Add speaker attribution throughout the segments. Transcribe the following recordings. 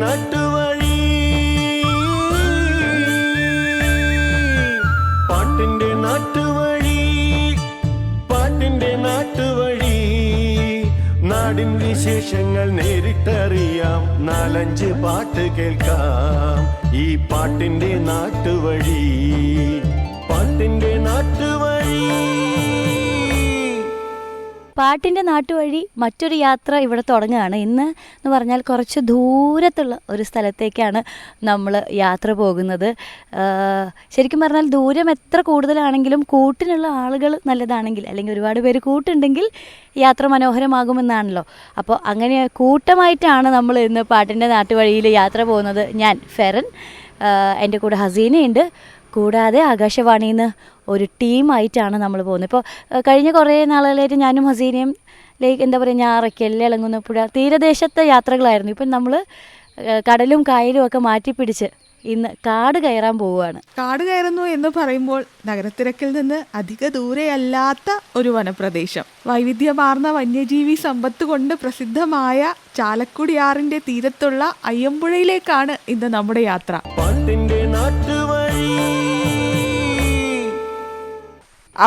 Speaker 1: നാട്ടുവഴി പാട്ടിന്റെ നാട്ടുവഴി പാട്ടിന്റെ നാട്ടുവഴി നാടിൻ വിശേഷങ്ങൾ നേരിട്ടറിയാം നാലഞ്ച് പാട്ട് കേൾക്കാം ഈ പാട്ടിന്റെ നാട്ടുവഴി പാട്ടിന്റെ നാട്ടുവഴി.
Speaker 2: പാട്ടിൻ്റെ നാട്ടുവഴി മറ്റൊരു യാത്ര ഇവിടെ തുടങ്ങുകയാണ്. ഇന്ന് എന്ന് പറഞ്ഞാൽ കുറച്ച് ദൂരത്തുള്ള ഒരു സ്ഥലത്തേക്കാണ് നമ്മൾ യാത്ര പോകുന്നത്. ശരിക്കും പറഞ്ഞാൽ ദൂരം എത്ര കൂടുതലാണെങ്കിലും കൂട്ടിനുള്ള ആളുകൾ നല്ലതാണെങ്കിൽ, അല്ലെങ്കിൽ ഒരുപാട് പേര് കൂട്ടുണ്ടെങ്കിൽ യാത്ര മനോഹരമാകുമെന്നാണല്ലോ. അപ്പോൾ അങ്ങനെ കൂട്ടമായിട്ടാണ് നമ്മൾ ഇന്ന് പാട്ടിൻ്റെ നാട്ടുവഴിയിൽ യാത്ര പോകുന്നത്. ഞാൻ ഫെറൻ, എൻ്റെ കൂടെ ഹസീനയുണ്ട്, കൂടാതെ ആകാശവാണിയിൽ നിന്ന് ഒരു ടീമായിട്ടാണ് നമ്മൾ പോകുന്നത്. ഇപ്പോൾ കഴിഞ്ഞ കുറേ നാളുകളായിട്ട് ഞാനും ഹസീനയും എന്താ പറയുക, ഞാറയ്ക്കൽ, ഇളങ്ങുന്നപ്പുഴ തീരദേശത്തെ യാത്രകളായിരുന്നു. ഇപ്പം നമ്മൾ കടലും കായലും ഒക്കെ മാറ്റിപ്പിടിച്ച് ഇന്ന് കാട് കയറാൻ പോവുകയാണ്.
Speaker 3: കാട് കയറുന്നു എന്ന് പറയുമ്പോൾ നഗരത്തിരക്കിൽ നിന്ന് അധിക ദൂരെയല്ലാത്ത ഒരു വനപ്രദേശം, വൈവിധ്യമാർന്ന വന്യജീവി സമ്പത്ത് കൊണ്ട് പ്രസിദ്ധമായ ചാലക്കുടിയാറിന്റെ തീരത്തുള്ള അയ്യമ്പുഴയിലേക്കാണ് ഇന്ന് നമ്മുടെ യാത്ര.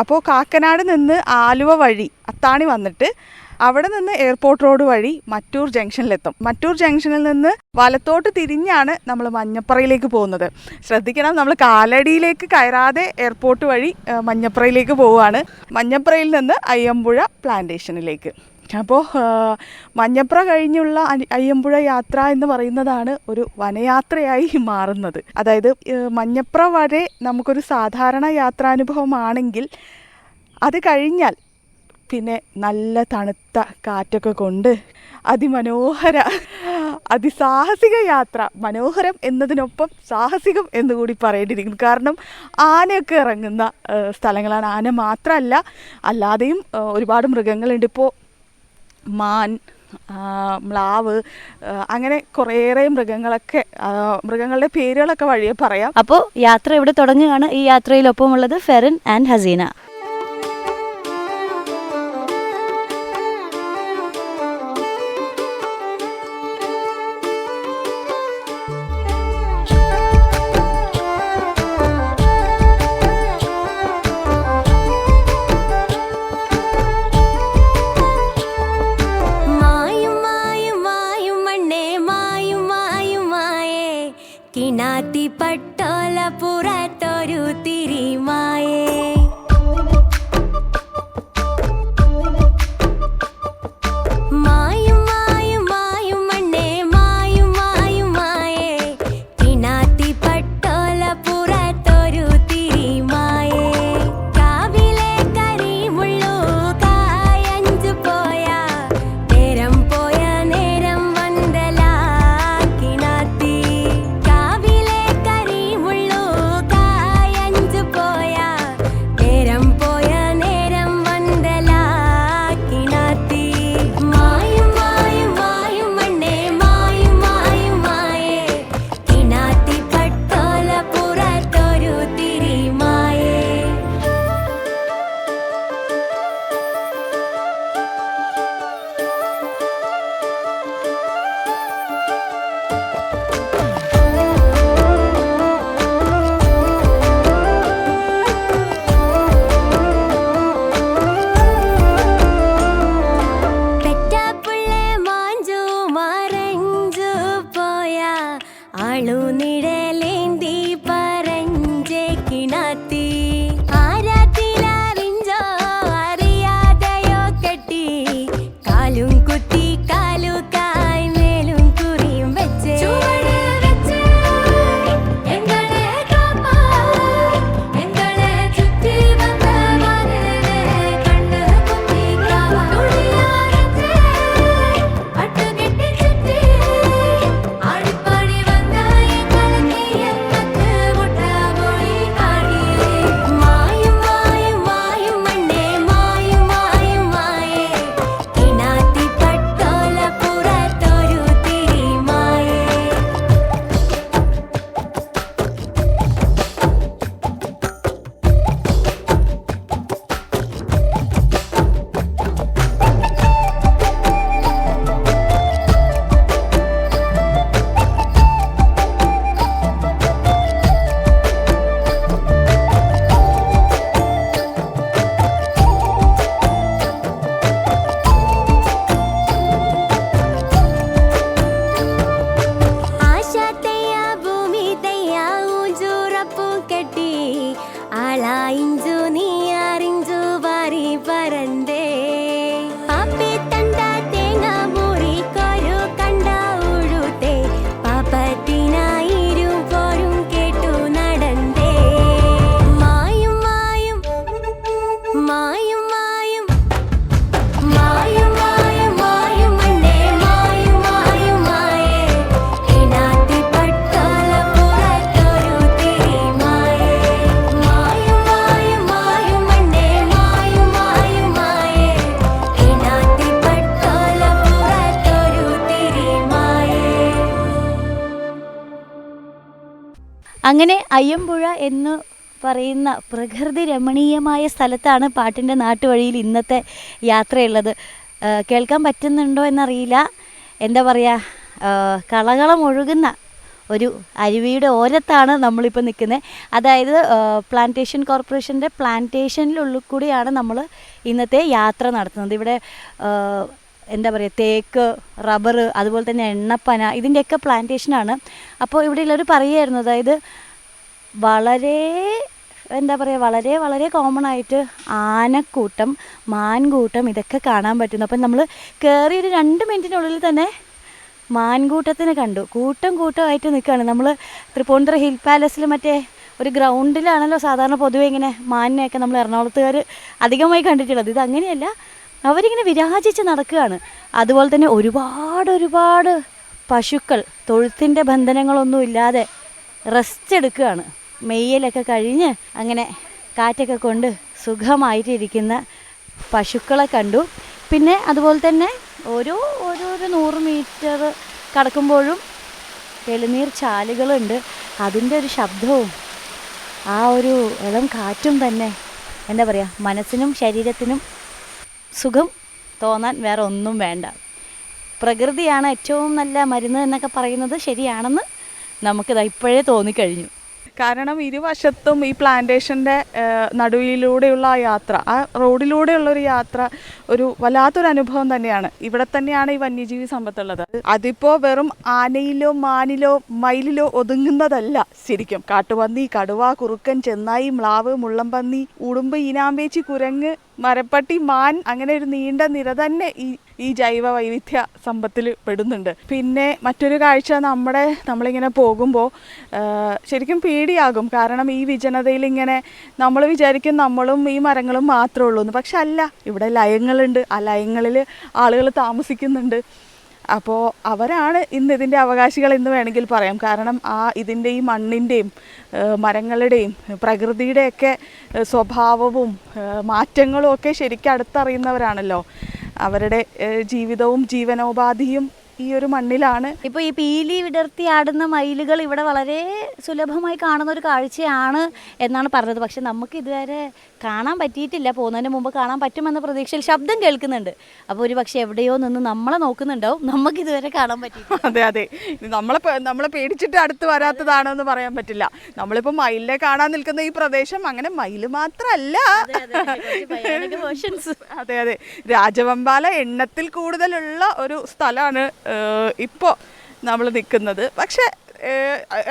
Speaker 3: അപ്പോൾ കാക്കനാട് നിന്ന് ആലുവ വഴി അത്താണി വന്നിട്ട് അവിടെ നിന്ന് എയർപോർട്ട് റോഡ് വഴി മറ്റൂർ ജംഗ്ഷനിലെത്തും. മറ്റൂർ ജംഗ്ഷനിൽ നിന്ന് വലത്തോട്ട് തിരിഞ്ഞാണ് നമ്മൾ മഞ്ഞപ്രയിലേക്ക് പോകുന്നത്. ശ്രദ്ധിക്കണം, നമ്മൾ കാലടിയിലേക്ക് കയറാതെ എയർപോർട്ട് വഴി മഞ്ഞപ്രയിലേക്ക് പോവുകയാണ്. മഞ്ഞപ്രയിൽ നിന്ന് അയ്യമ്പുഴ പ്ലാന്റേഷനിലേക്ക്. അപ്പോൾ മഞ്ഞപ്ര കഴിഞ്ഞുള്ള അയ്യമ്പുഴ യാത്ര എന്ന് പറയുന്നതാണ് ഒരു വനയാത്രയായി മാറുന്നത്. അതായത് മഞ്ഞപ്ര വരെ നമുക്കൊരു സാധാരണ യാത്രാനുഭവമാണെങ്കിൽ അത് കഴിഞ്ഞാൽ പിന്നെ നല്ല തണുത്ത കാറ്റൊക്കെ കൊണ്ട് അതിമനോഹര അതിസാഹസിക യാത്ര. മനോഹരം എന്നതിനൊപ്പം സാഹസികം എന്നുകൂടി പറയേണ്ടിയിരിക്കുന്നു. കാരണം ആനയൊക്കെ ഇറങ്ങുന്ന സ്ഥലങ്ങളാണ്. ആന മാത്രമല്ല, അല്ലാതെയും ഒരുപാട് മൃഗങ്ങളുണ്ട്. ഇപ്പോൾ മാൻ, മ്ലാവ്, അങ്ങനെ കുറേയേറെ മൃഗങ്ങളുടെ പേരുകളൊക്കെ വഴിയെ പറയാം.
Speaker 2: അപ്പോൾ യാത്ര ഇവിടെ തുടങ്ങുകയാണ്. ഈ യാത്രയിലൊപ്പമുള്ളത് ഫെറൻ ആൻഡ് ഹസീന.
Speaker 4: പട്ടോല പുറത്തൊരു തിരിമായേ മായും മായും മായും മണ്ണേ മായും മായും മായേ കിണാത്തി പട്ടോല പുറത്തൊരു തിരിമായേ കാവിലെ കരിമുള്ളു കായഞ്ചു പോയ നേരം പോയ നേരം വന്തല കിണാത്തി കാവിലെ കരിമുള്ളു കായഞ്ചു പോയ
Speaker 2: അങ്ങനെ അയ്യമ്പുഴ എന്ന് പറയുന്ന പ്രകൃതി രമണീയമായ സ്ഥലത്താണ് പാട്ടിൻ്റെ നാട്ടുവഴിയിൽ ഇന്നത്തെ യാത്രയുള്ളത്. കേൾക്കാൻ പറ്റുന്നുണ്ടോ എന്നറിയില്ല. എന്താ പറയുക, കളകളം ഒഴുകുന്ന ഒരു അരുവിയുടെ ഓരത്താണ് നമ്മളിപ്പോൾ നിൽക്കുന്നത്. അതായത് പ്ലാന്റേഷൻ കോർപ്പറേഷൻ്റെ പ്ലാന്റേഷനിലുള്ളിൽ കൂടിയാണ് നമ്മൾ ഇന്നത്തെ യാത്ര നടത്തുന്നത്. ഇവിടെ എന്താ പറയുക, തേക്ക്, റബ്ബർ, അതുപോലെ തന്നെ എണ്ണപ്പന, ഇതിൻ്റെയൊക്കെ പ്ലാന്റേഷനാണ്. അപ്പോൾ ഇവിടെയുള്ളവർ പറയുമായിരുന്നു, അതായത് വളരെ എന്താ പറയുക, വളരെ വളരെ കോമൺ ആയിട്ട് ആനക്കൂട്ടം, മാൻകൂട്ടം ഇതൊക്കെ കാണാൻ പറ്റുന്നു. അപ്പം നമ്മൾ കയറി ഒരു 2 മിനിറ്റിനുള്ളിൽ തന്നെ മാൻകൂട്ടത്തിനെ കണ്ടു. കൂട്ടമായിട്ട് നിൽക്കുകയാണ്. നമ്മൾ തൃപ്പൂണിത്തുറ ഹിൽ പാലസിൽ മറ്റേ ഒരു ഗ്രൗണ്ടിലാണല്ലോ സാധാരണ പൊതുവെ ഇങ്ങനെ മാനിനെയൊക്കെ നമ്മൾ എറണാകുളത്തുകാർ അധികമായി കണ്ടിട്ടുള്ളത്. ഇത് അങ്ങനെയല്ല, അവരിങ്ങനെ വിരാജിച്ച് നടക്കുകയാണ്. അതുപോലെ തന്നെ ഒരുപാട് പശുക്കൾ തൊഴുത്തിൻ്റെ ബന്ധനങ്ങളൊന്നും ഇല്ലാതെ റെസ്റ്റ് എടുക്കുകയാണ്. മെയ്യലൊക്കെ കഴിഞ്ഞ് അങ്ങനെ കാറ്റൊക്കെ കൊണ്ട് സുഖമായിട്ടിരിക്കുന്ന പശുക്കളെ കണ്ടു. പിന്നെ അതുപോലെ തന്നെ ഓരോ 100 മീറ്റർ കടക്കുമ്പോഴും തെളിനീർ ചാലുകളുണ്ട്. അതിൻ്റെ ഒരു ശബ്ദവും ആ ഒരു ഇളം കാറ്റും തന്നെ എന്താ പറയുക, മനസ്സിനും ശരീരത്തിനും സുഖം തോന്നാൻ വേറെ ഒന്നും വേണ്ട. പ്രകൃതിയാണ് ഏറ്റവും നല്ല മരുന്ന് എന്നൊക്കെ പറയുന്നത് ശരിയാണെന്ന് നമുക്കിത് ഇപ്പോഴേ തോന്നിക്കഴിഞ്ഞു.
Speaker 3: കാരണം ഇരുവശത്തും ഈ പ്ലാന്റേഷൻ്റെ നടുവിലൂടെയുള്ള ആ യാത്ര, ആ റോഡിലൂടെയുള്ളൊരു യാത്ര ഒരു വല്ലാത്തൊരു അനുഭവം തന്നെയാണ്. ഇവിടെ തന്നെയാണ് ഈ വന്യജീവി സമ്പത്തുള്ളത്. അതിപ്പോൾ വെറും ആനയിലോ മാനിലോ മയിലിലോ ഒതുങ്ങുന്നതല്ല. ശരിക്കും കാട്ടുപന്നി, കടുവ, കുറുക്കൻ, ചെന്നായി, മ്ലാവ്, മുള്ളംപന്നി, ഉടുമ്പ്, ഈനാമ്പേച്ചി, കുരങ്ങ്, മരപ്പട്ടി, മാൻ, അങ്ങനെ ഒരു നീണ്ട നിര തന്നെ ഈ ജൈവ വൈവിധ്യ സമ്പത്തിൽ പെടുന്നുണ്ട്. പിന്നെ മറ്റൊരു കാഴ്ച, നമ്മളിങ്ങനെ പോകുമ്പോൾ ശരിക്കും പേടിയാകും. കാരണം ഈ വിജനതയിൽ ഇങ്ങനെ നമ്മൾ വിചാരിക്കും നമ്മളും ഈ മരങ്ങളും മാത്രമേ ഉള്ളൂ എന്ന്. പക്ഷെ അല്ല, ഇവിടെ ലയങ്ങളുണ്ട്. ആ ലയങ്ങളിൽ ആളുകൾ താമസിക്കുന്നുണ്ട്. അപ്പോൾ അവരാണ് ഇന്ന് ഇതിൻ്റെ അവകാശികൾ എന്ന് വേണമെങ്കിൽ പറയാം. കാരണം ഇതിൻ്റെ ഈ മണ്ണിൻ്റെയും മരങ്ങളുടെയും പ്രകൃതിയുടെയൊക്കെ സ്വഭാവവും മാറ്റങ്ങളും ഒക്കെ ശരിക്കും അടുത്തറിയുന്നവരാണല്ലോ. അവരുടെ ജീവിതവും ജീവനോപാധിയും ഈ ഒരു മണ്ണിലാണ്.
Speaker 2: ഇപ്പോൾ ഈ പീലി വിടർത്തി ആടുന്ന മയിലുകൾ ഇവിടെ വളരെ സുലഭമായി കാണുന്ന ഒരു കാഴ്ചയാണ് എന്നാണ് പറഞ്ഞത്. പക്ഷെ നമുക്ക് ഇതുവരെ കാണാൻ പറ്റിയിട്ടില്ല. പോകുന്നതിന് മുമ്പ് കാണാൻ പറ്റുമെന്ന പ്രതീക്ഷയിൽ ശബ്ദം കേൾക്കുന്നുണ്ട്. അപ്പോൾ ഒരു പക്ഷേ എവിടെയോ നിന്ന് നമ്മളെ നോക്കുന്നുണ്ടാവും. നമുക്ക് ഇതുവരെ കാണാൻ പറ്റിയിട്ടില്ല.
Speaker 3: അതെ, നമ്മളെ പേടിച്ചിട്ട് അടുത്ത് വരാത്തതാണോ എന്ന് പറയാൻ പറ്റില്ല. നമ്മളിപ്പോൾ മയിലിനെ കാണാൻ നിൽക്കുന്ന ഈ പ്രദേശം അങ്ങനെ മയിൽ മാത്രമല്ല. അതെ, രാജവെമ്പാല എണ്ണത്തിൽ കൂടുതലുള്ള ഒരു സ്ഥലമാണ് ഇപ്പോൾ നമ്മൾ നിൽക്കുന്നത്. പക്ഷെ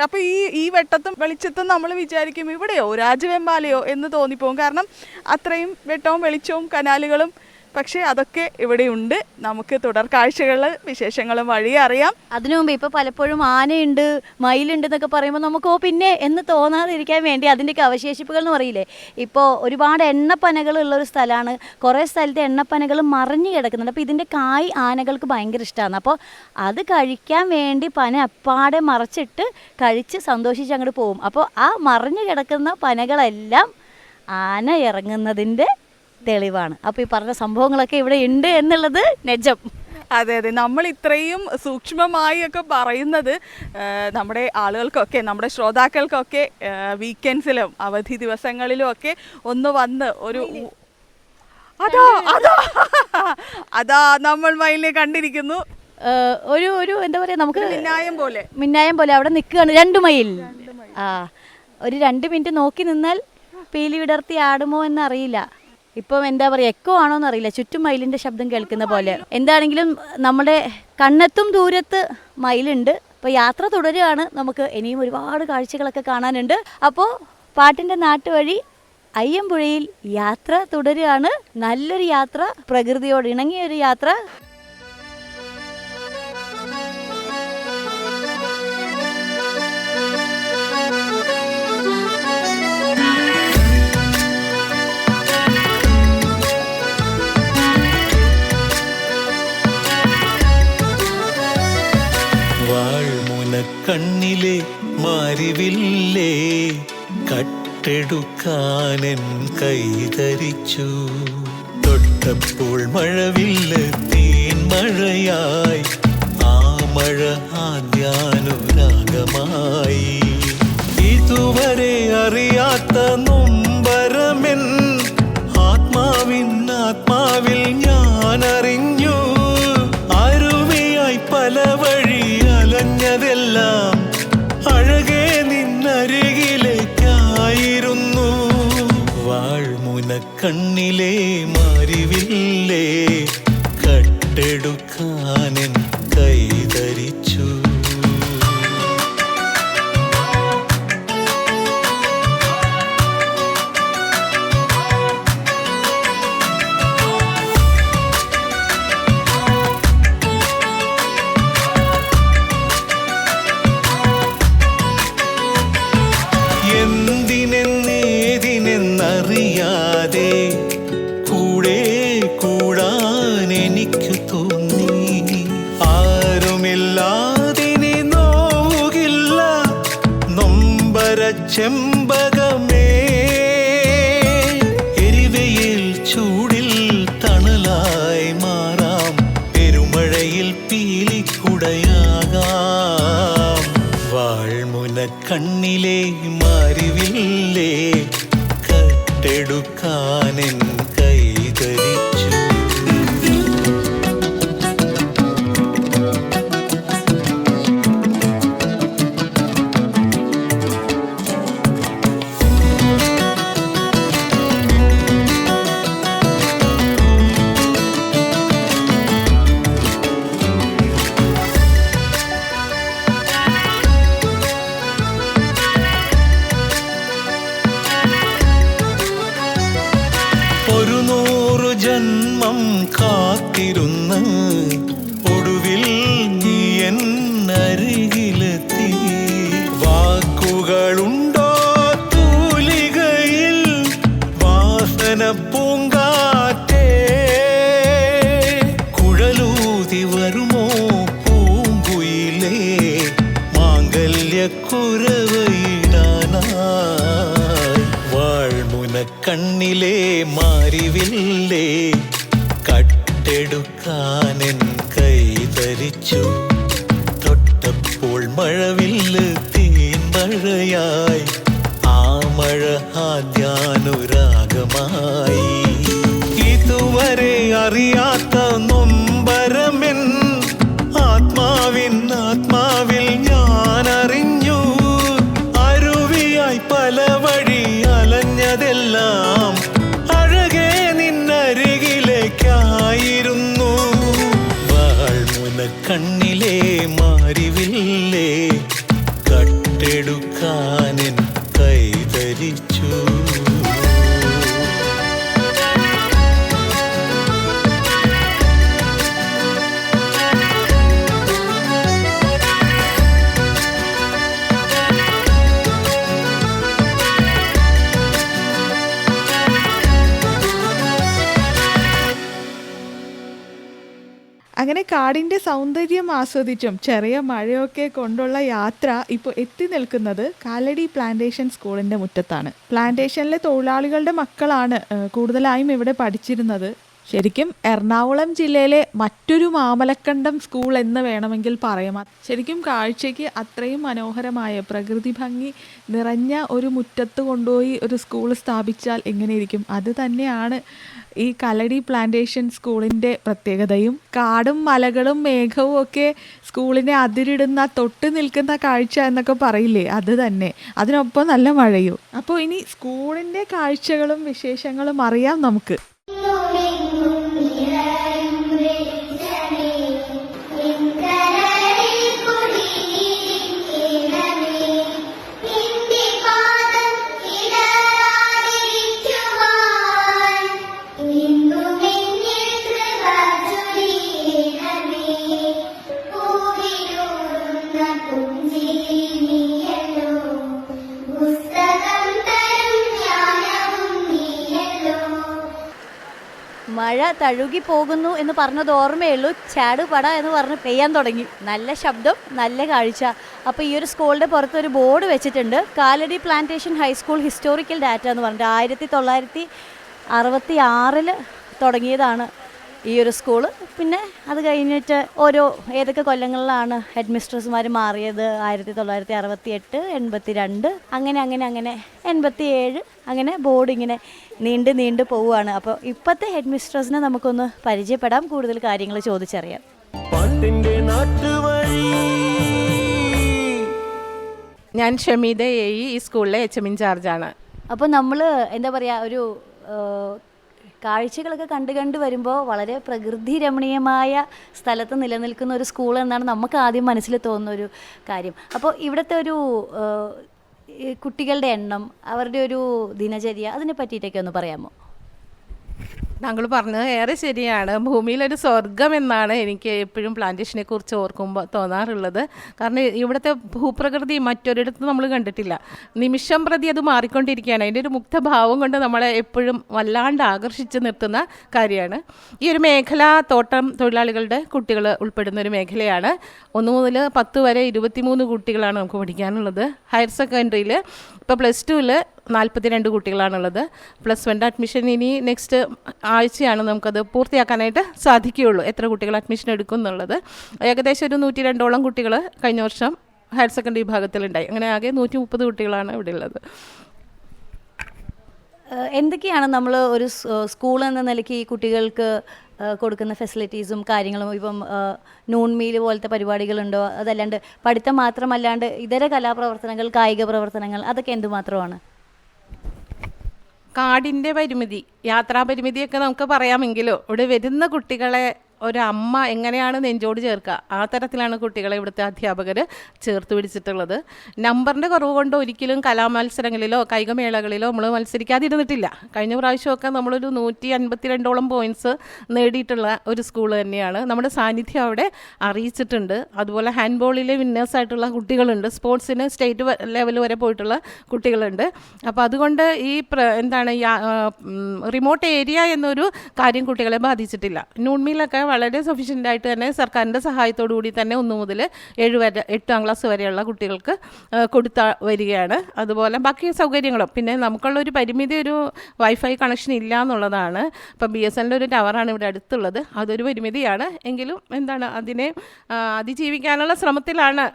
Speaker 3: അപ്പോൾ ഈ വെട്ടത്തും വെളിച്ചത്തും നമ്മൾ വിചാരിക്കും ഇവിടെയോ രാജവെമ്പാലയോ എന്ന് തോന്നിപ്പോകും. കാരണം അത്രയും വെട്ടവും വെളിച്ചവും കനാലുകളും. പക്ഷേ അതൊക്കെ ഇവിടെയുണ്ട്. നമുക്ക് തുടർ കാഴ്ചകളും വിശേഷങ്ങളും വഴി അറിയാം.
Speaker 2: അതിനു മുമ്പ് ഇപ്പോൾ പലപ്പോഴും ആനയുണ്ട്, മയിലുണ്ട് എന്നൊക്കെ പറയുമ്പോൾ നമുക്ക് പിന്നെ എന്ന് തോന്നാതിരിക്കാൻ വേണ്ടി അതിൻ്റെയൊക്കെ അവശേഷിപ്പുകൾ എന്ന് പറയില്ലേ. ഇപ്പോൾ ഒരുപാട് എണ്ണപ്പനകൾ ഉള്ളൊരു സ്ഥലമാണ്. കുറേ സ്ഥലത്ത് എണ്ണപ്പനകൾ മറിഞ്ഞു കിടക്കുന്നുണ്ട്. അപ്പോൾ ഇതിൻ്റെ കായ് ആനകൾക്ക് ഭയങ്കര ഇഷ്ടമാണ്. അപ്പോൾ അത് കഴിക്കാൻ വേണ്ടി പന അപ്പാടെ മറച്ചിട്ട് കഴിച്ച് സന്തോഷിച്ച് അങ്ങോട്ട് പോകും. അപ്പോൾ ആ മറിഞ്ഞു കിടക്കുന്ന പനകളെല്ലാം ആന ഇറങ്ങുന്നതിൻ്റെ തെളിവാണ്. അപ്പോൾ ഈ പറഞ്ഞ സംഭവങ്ങളൊക്കെ ഇവിടെ ഉണ്ട് എന്നുള്ളത് നിജം.
Speaker 3: അതെ, നമ്മൾ ഇത്രയും സൂക്ഷ്മമായി ഒക്കെ പറയുന്നത് നമ്മുടെ ആളുകൾക്കൊക്കെ, നമ്മുടെ ശ്രോതാക്കൾക്കൊക്കെ വീക്കെൻഡ്സിലും അവധി ദിവസങ്ങളിലും ഒക്കെ ഒന്ന് വന്ന് ഒരു അതാ നമ്മൾ മയിലിനെ കണ്ടിരിക്കുന്നു.
Speaker 2: ഒരു എന്താ പറയുക, നമുക്ക്
Speaker 3: മിന്നായം പോലെ
Speaker 2: അവിടെ നിൽക്കുകയാണ് 2 മയിൽ. ഒരു 2 മിനിറ്റ് നോക്കി നിന്നാൽ പീലി വിടർത്തി ആടുമോ എന്നറിയില്ല. ഇപ്പം എന്താ പറയുക, എക്കോ ആണോ എന്നറിയില്ല. ചുറ്റും മയിലിൻ്റെ ശബ്ദം കേൾക്കുന്ന പോലെ. എന്താണെങ്കിലും നമ്മുടെ കണ്ണെത്തും ദൂരത്ത് മയിലുണ്ട്. അപ്പോൾ യാത്ര തുടരുകയാണ്. നമുക്ക് ഇനിയും ഒരുപാട് കാഴ്ചകളൊക്കെ കാണാനുണ്ട്. അപ്പോൾ പാട്ടിൻ്റെ നാട്ടുവഴി അയ്യമ്പുഴയിൽ യാത്ര തുടരുകയാണ്. നല്ലൊരു യാത്ര, പ്രകൃതിയോട് ഇണങ്ങിയൊരു യാത്ര.
Speaker 5: കണ്ണിലെ മാരിവില്ലേ കട്ടെടുക്കാനെൻ കൈതരിച്ചു. തൊട്ടപ്പോൾ മഴവില്ല് തേൻമഴയായി, ആ മഴ ആദ്യാനുരാഗമായി. ഇതു ഇതുവരെ അറിയാത്ത നൊമ്പരമെൻ ആത്മാവിൽ ഞാൻ അറിഞ്ഞു. അരുവിയായി പല വഴി അലഞ്ഞതെല്ലാം അഴകെ നിന്നരികിലേക്കായിരുന്നു. വാൾമുനക്കണ്ണിലെ മാരിവില്ലേ കട്ടെടുക്കാനെൻ കൈതരിച്ചു. എന്തിനെന്നേതിനെന്നറിയാതെ കൂടെ കൂടാൻ എനിക്ക് തോന്നി. ആരുമില്ലാതിനി നോകില്ല നൊമ്പര ചെമ്പകമേ. എരിവയിൽ ചൂടിൽ തണലായി മാറാം, പെരുമഴയിൽ പീലിക്കുടയാകാം. വാൾമുനക്കണ്ണിലെ മാരിവില്ലേ കട്ടെടുക്കാനെൻ കൈതരിച്ചു. ഒരു 100 ജന്മം കാത്തിരുന്ന് ഒടുവിൽ നീ എന്നരികിലെത്തി. വാക്കുകളുണ്ടോ തൂലികയിൽ വാസന പൂങ്കാറ്റേ. കുഴലൂതി വരുമോ പൂങ്കുയിലേ മാംഗല്യക്കുരവയിടാനായി. വാൾമുനക്കണ്ണിലെ മാരിവില്ലേ കട്ടെടുക്കാനെൻ കൈതരിച്ചു. തൊട്ടപ്പോൾ മഴവില്ല് തീൻമഴയായി, ആ മഴ ആദ്യാനുരാഗമായി. ഇതുവരെ അറിയാത്ത നൊമ്പരമെൻ ആത്മാവിൽ ഞാൻ അറിഞ്ഞു. അരുവിയായി പല വഴി അലഞ്ഞതെല്ലാം അഴകെ നിന്നരികിലേക്കായിരുന്നു. വാൾമുനക്കണ്ണിലെ മാരിവില്ലേ കട്ടെടുക്കാനെൻ കൈതരിച്ചു.
Speaker 3: അങ്ങനെ കാടിൻ്റെ സൗന്ദര്യം ആസ്വദിച്ചും ചെറിയ മഴയൊക്കെ കൊണ്ടുള്ള യാത്ര ഇപ്പോൾ എത്തി നിൽക്കുന്നത് കാലടി പ്ലാന്റേഷൻ സ്കൂളിൻ്റെ മുറ്റത്താണ്. പ്ലാന്റേഷനിലെ തൊഴിലാളികളുടെ മക്കളാണ് കൂടുതലായും ഇവിടെ പഠിച്ചിരുന്നത്. ശരിക്കും എറണാകുളം ജില്ലയിലെ മറ്റൊരു മാമലക്കണ്ടം സ്കൂൾ എന്ന് വേണമെങ്കിൽ പറയാം. ശരിക്കും കാഴ്ചയ്ക്ക് അത്രയും മനോഹരമായ പ്രകൃതി ഭംഗി നിറഞ്ഞ ഒരു മുറ്റത്ത് കൊണ്ടുപോയി ഒരു സ്കൂൾ സ്ഥാപിച്ചാൽ എങ്ങനെയിരിക്കും? അത് തന്നെയാണ് ഈ കാലടി പ്ലാന്റേഷൻ സ്കൂളിൻ്റെ പ്രത്യേകതയും. കാടും മലകളും മേഘവും ഒക്കെ സ്കൂളിനെ അതിരിടുന്ന തൊട്ട് നിൽക്കുന്ന കാഴ്ച എന്നൊക്കെ പറയില്ലേ, അത് തന്നെ. അതിനൊപ്പം നല്ല മഴയും. അപ്പോൾ ഇനി സ്കൂളിൻ്റെ കാഴ്ചകളും വിശേഷങ്ങളും അറിയാം നമുക്ക്.
Speaker 2: മഴ തഴുകി പോകുന്നു എന്ന് പറഞ്ഞത് ഓർമ്മയുള്ളൂ, ചാടുപട എന്ന് പറഞ്ഞ് പെയ്യാൻ തുടങ്ങി. നല്ല ശബ്ദം, നല്ല കാഴ്ച. അപ്പോൾ ഈ ഒരു സ്കൂളിൻ്റെ പുറത്തൊരു ബോർഡ് വെച്ചിട്ടുണ്ട്, Kalady plantation high school historical data എന്ന് പറഞ്ഞിട്ട്. 1966 തുടങ്ങിയതാണ് ഈ ഒരു സ്കൂള്. പിന്നെ അത് കഴിഞ്ഞിട്ട് ഓരോ ഏതൊക്കെ കൊല്ലങ്ങളിലാണ് ഹെഡ് മിസ്ട്രസ്മാർ മാറിയത്, 1968, 82, അങ്ങനെ 87, അങ്ങനെ ബോർഡ് ഇങ്ങനെ നീണ്ട് പോവുകയാണ്. അപ്പോൾ ഇപ്പോഴത്തെ ഹെഡ് മിസ്ട്രസിനെ നമുക്കൊന്ന് പരിചയപ്പെടാം, കൂടുതൽ കാര്യങ്ങൾ ചോദിച്ചറിയാം.
Speaker 1: പാട്ടിന്റെ നാട്ടുവഴി.
Speaker 6: ഞാൻ ഷമീദ ഈ സ്കൂളിലെ HM ഇൻചാർജാണ്.
Speaker 2: അപ്പോൾ നമ്മൾ എന്താ പറയുക, ഒരു കാഴ്ചകളൊക്കെ കണ്ട് വരുമ്പോൾ വളരെ പ്രകൃതി രമണീയമായ സ്ഥലത്ത് നിലനിൽക്കുന്ന ഒരു സ്കൂൾ എന്നാണ് നമുക്ക് ആദ്യം മനസ്സിൽ തോന്നുന്ന ഒരു കാര്യം. അപ്പോൾ ഇവിടുത്തെ ഒരു കുട്ടികളുടെ എണ്ണം, അവരുടെ ഒരു ദിനചര്യ, അതിനെ പറ്റിയിട്ടൊക്കെ ഒന്ന് പറയാമോ?
Speaker 6: താങ്കൾ പറഞ്ഞത് ഏറെ ശരിയാണ്. ഭൂമിയിലൊരു സ്വർഗം എന്നാണ് എനിക്ക് എപ്പോഴും പ്ലാന്റേഷനെ കുറിച്ച് ഓർക്കുമ്പോൾ തോന്നാറുള്ളത്. കാരണം ഇവിടുത്തെ ഭൂപ്രകൃതി മറ്റൊരിടത്തും നമ്മൾ കണ്ടിട്ടില്ല. നിമിഷം പ്രതി അത് മാറിക്കൊണ്ടിരിക്കുകയാണ്. അതിൻ്റെ ഒരു മുഗ്ധഭാവം കൊണ്ട് നമ്മളെ എപ്പോഴും വല്ലാണ്ട് ആകർഷിച്ച് നിർത്തുന്ന കാര്യമാണ്. ഈ ഒരു മേഖല തോട്ടം തൊഴിലാളികളുടെ കുട്ടികൾ ഉൾപ്പെടുന്ന ഒരു മേഖലയാണ്. 1 മുതൽ 10 വരെ 23 കുട്ടികളാണ് നമുക്ക് പഠിക്കാനുള്ളത്. ഹയർ സെക്കൻഡറിയിൽ ഇപ്പോൾ +2 42 കുട്ടികളാണുള്ളത്. +1 അഡ്മിഷൻ ഇനി നെക്സ്റ്റ് ആഴ്ചയാണ് നമുക്കത് പൂർത്തിയാക്കാനായിട്ട് സാധിക്കുകയുള്ളൂ, എത്ര കുട്ടികൾ അഡ്മിഷൻ എടുക്കും എന്നുള്ളത്. ഏകദേശം ഒരു 102ഓളം കുട്ടികൾ കഴിഞ്ഞ വർഷം ഹയർ സെക്കൻഡറി വിഭാഗത്തിലുണ്ടായി. അങ്ങനെ ആകെ 130 കുട്ടികളാണ് ഇവിടെ ഉള്ളത്.
Speaker 2: എന്തൊക്കെയാണ് നമ്മൾ ഒരു സ്കൂൾ എന്ന നിലയ്ക്ക് ഈ കുട്ടികൾക്ക് കൊടുക്കുന്ന ഫെസിലിറ്റീസും കാര്യങ്ങളും? ഇപ്പം നൂൺ മീൽ പോലത്തെ പരിപാടികളുണ്ടോ? അതല്ലാണ്ട് പഠിത്തം മാത്രമല്ലാണ്ട് ഇതര കലാപ്രവർത്തനങ്ങൾ, കായിക പ്രവർത്തനങ്ങൾ, അതൊക്കെ എന്തുമാത്രമാണ്?
Speaker 6: കാടിൻ്റെ പരിമിതി, യാത്രാ പരിമിതിയൊക്കെ നമുക്ക് പറയാമെങ്കിലും ഇവിടെ വരുന്ന കുട്ടികളെ ഒരമ്മ എങ്ങനെയാണ് നെഞ്ചോട് ചേർക്കുക, ആ തരത്തിലാണ് കുട്ടികളെ ഇവിടുത്തെ അധ്യാപകർ ചേർത്ത് പിടിച്ചിട്ടുള്ളത്. നമ്പറിൻ്റെ കുറവ് കൊണ്ട് ഒരിക്കലും കലാമത്സരങ്ങളിലോ കായികമേളകളിലോ നമ്മൾ മത്സരിക്കാതിരുന്നിട്ടില്ല. കഴിഞ്ഞ പ്രാവശ്യമൊക്കെ നമ്മളൊരു 152ഓളം പോയിൻറ്റ്സ് നേടിയിട്ടുള്ള ഒരു സ്കൂൾ തന്നെയാണ്. നമ്മുടെ സാന്നിധ്യം അവിടെ അറിയിച്ചിട്ടുണ്ട്. അതുപോലെ ഹാൻഡ്ബോളിലെ വിന്നേഴ്സായിട്ടുള്ള കുട്ടികളുണ്ട്, സ്പോർട്സിന് സ്റ്റേറ്റ് ലെവൽ വരെ പോയിട്ടുള്ള കുട്ടികളുണ്ട്. അപ്പോൾ അതുകൊണ്ട് ഈ റിമോട്ട് ഏരിയ എന്നൊരു കാര്യം കുട്ടികളെ ബാധിച്ചിട്ടില്ല. നൂൺമീലൊക്കെ വളരെ സഫീഷ്യൻ്റ് ആയിട്ട് തന്നെ സർക്കാരിൻ്റെ സഹായത്തോടു കൂടി തന്നെ 1 മുതൽ 8ാം ക്ലാസ് വരെയുള്ള കുട്ടികൾക്ക് കൊടുത്ത വരികയാണ്. അതുപോലെ ബാക്കി സൗകര്യങ്ങളും, പിന്നെ നമുക്കുള്ളൊരു പരിമിതി ഒരു വൈഫൈ കണക്ഷൻ ഇല്ല എന്നുള്ളതാണ്. ഇപ്പം BSNL ഒരു ടവറാണ് ഇവിടെ അടുത്തുള്ളത്, അതൊരു പരിമിതിയാണ്. എങ്കിലും അതിനെ അതിജീവിക്കാനുള്ള ശ്രമത്തിലാണ്.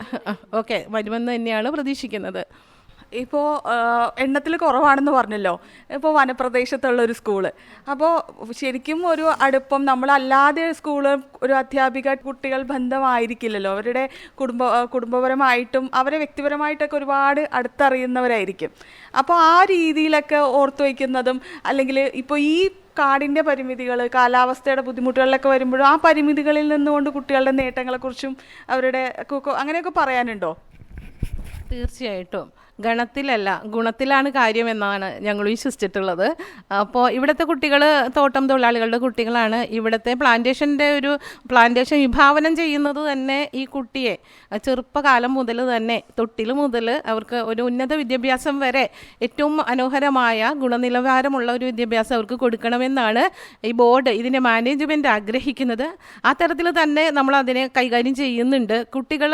Speaker 6: ഓക്കെ, വരുമെന്ന് തന്നെയാണ് പ്രതീക്ഷിക്കുന്നത്.
Speaker 3: ഇപ്പോൾ എണ്ണത്തിൽ കുറവാണെന്ന് പറഞ്ഞല്ലോ, ഇപ്പോൾ വനപ്രദേശത്തുള്ള ഒരു സ്കൂള്. അപ്പോൾ ശരിക്കും ഒരു അടുപ്പം, നമ്മളല്ലാതെ സ്കൂള് ഒരു അധ്യാപിക കുട്ടികൾ ബന്ധമായിരിക്കില്ലല്ലോ. അവരുടെ കുടുംബപരമായിട്ടും അവരെ വ്യക്തിപരമായിട്ടൊക്കെ ഒരുപാട് അടുത്തറിയുന്നവരായിരിക്കും. അപ്പോൾ ആ രീതിയിലൊക്കെ ഓർത്തു വയ്ക്കുന്നതും, അല്ലെങ്കിൽ ഇപ്പോൾ ഈ കാടിൻ്റെ പരിമിതികൾ, കാലാവസ്ഥയുടെ ബുദ്ധിമുട്ടുകളിലൊക്കെ വരുമ്പോഴും ആ പരിമിതികളിൽ നിന്നുകൊണ്ട് കുട്ടികളുടെ നേട്ടങ്ങളെക്കുറിച്ചും അവരുടെ അങ്ങനെയൊക്കെ പറയാനുണ്ടോ?
Speaker 6: തീർച്ചയായിട്ടും ഗണത്തിലല്ല ഗുണത്തിലാണ് കാര്യമെന്നാണ് ഞങ്ങൾ വിശ്വസിച്ചിട്ടുള്ളത്. അപ്പോൾ ഇവിടുത്തെ കുട്ടികൾ തോട്ടം തൊഴിലാളികളുടെ കുട്ടികളാണ്. ഇവിടുത്തെ പ്ലാന്റേഷൻ വിഭാവനം ചെയ്യുന്നത് തന്നെ ഈ കുട്ടിയെ ചെറുപ്പകാലം മുതൽ തന്നെ, തൊട്ടിൽ മുതൽ അവർക്ക് ഒരു ഉന്നത വിദ്യാഭ്യാസം വരെ ഏറ്റവും മനോഹരമായ ഗുണനിലവാരമുള്ള ഒരു വിദ്യാഭ്യാസം അവർക്ക് കൊടുക്കണമെന്നാണ് ഈ ബോർഡ്, ഇതിൻ്റെ മാനേജ്മെൻറ്റ് ആഗ്രഹിക്കുന്നത്. ആ തരത്തിൽ തന്നെ നമ്മൾ അതിനെ കൈകാര്യം ചെയ്യുന്നുണ്ട്. കുട്ടികൾ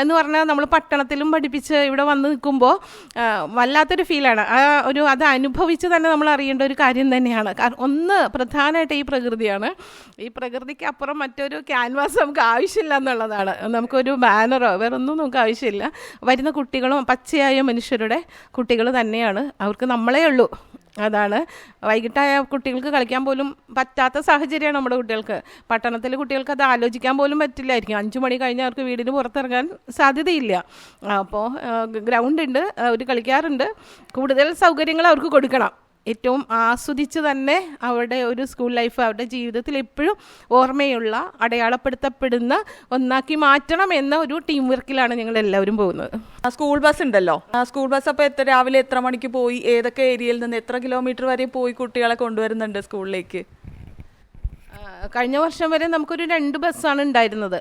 Speaker 6: എന്ന് പറഞ്ഞാൽ നമ്മൾ പട്ടണത്തിലും പഠിപ്പിച്ച് ഇവിടെ വന്ന് നിൽക്കുമ്പോൾ വല്ലാത്തൊരു ഫീലാണ്. അത് അനുഭവിച്ച് തന്നെ നമ്മൾ അറിയേണ്ട ഒരു കാര്യം തന്നെയാണ്. ഒന്ന് പ്രധാനമായിട്ട് ഈ പ്രകൃതിയാണ്. ഈ പ്രകൃതിക്ക് അപ്പുറം മറ്റൊരു ക്യാൻവാസ് നമുക്ക് ആവശ്യമില്ല എന്നുള്ളതാണ്. നമുക്കൊരു ബാനറോ വേറൊന്നും നമുക്ക് ആവശ്യമില്ല. വരുന്ന കുട്ടികളും പച്ചയായ മനുഷ്യരുടെ കുട്ടികൾ തന്നെയാണ്. അവർക്ക് നമ്മളേ ഉള്ളൂ. അതാണ് വൈകിട്ടായ കുട്ടികൾക്ക് കളിക്കാൻ പോലും പറ്റാത്ത സാഹചര്യമാണ് നമ്മുടെ കുട്ടികൾക്ക്. പട്ടണത്തിലെ കുട്ടികൾക്ക് അത് ആലോചിക്കാൻ പോലും പറ്റില്ലായിരിക്കും. 5 മണി കഴിഞ്ഞാൽ അവർക്ക് വീടിന് പുറത്തിറങ്ങാൻ സാധ്യതയില്ല. അപ്പോൾ ഗ്രൗണ്ട് ഉണ്ട്, അവർ കളിക്കാറുണ്ട്. കൂടുതൽ സൗകര്യങ്ങൾ അവർക്ക് കൊടുക്കണം. ഏറ്റവും ആസ്വദിച്ച് തന്നെ അവരുടെ ഒരു സ്കൂൾ ലൈഫ് അവരുടെ ജീവിതത്തിൽ എപ്പോഴും ഓർമ്മയുള്ള, അടയാളപ്പെടുത്തപ്പെടുന്ന ഒന്നാക്കി മാറ്റണം എന്ന ഒരു ടീം വർക്കിലാണ് ഞങ്ങൾ എല്ലാവരും പോകുന്നത്.
Speaker 3: സ്കൂൾ ബസ് ഉണ്ടല്ലോ, സ്കൂൾ ബസ് അപ്പോൾ രാവിലെ എത്ര മണിക്ക് പോയി, ഏതൊക്കെ ഏരിയയിൽ നിന്ന് എത്ര കിലോമീറ്റർ വരെ പോയി കുട്ടികളെ കൊണ്ടുവരുന്നുണ്ട് സ്കൂളിലേക്ക്?
Speaker 6: കഴിഞ്ഞ വർഷം വരെ നമുക്കൊരു 2 ബസ്സാണ് ഉണ്ടായിരുന്നത്.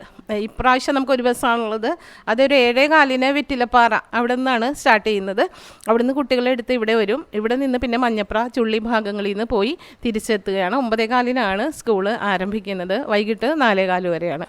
Speaker 6: ഇപ്രാവശ്യം നമുക്കൊരു ബസ്സാണുള്ളത്. അതൊരു 7:15 വെറ്റിലപ്പാറ അവിടെ നിന്നാണ് സ്റ്റാർട്ട് ചെയ്യുന്നത്. അവിടെ നിന്ന് കുട്ടികളെ എടുത്ത് ഇവിടെ വരും. ഇവിടെ നിന്ന് പിന്നെ മഞ്ഞപ്ര, ചുള്ളി ഭാഗങ്ങളിൽ നിന്ന് പോയി തിരിച്ചെത്തുകയാണ്. 9:15 സ്കൂള് ആരംഭിക്കുന്നത്. വൈകിട്ട് 4:15 വരെയാണ്.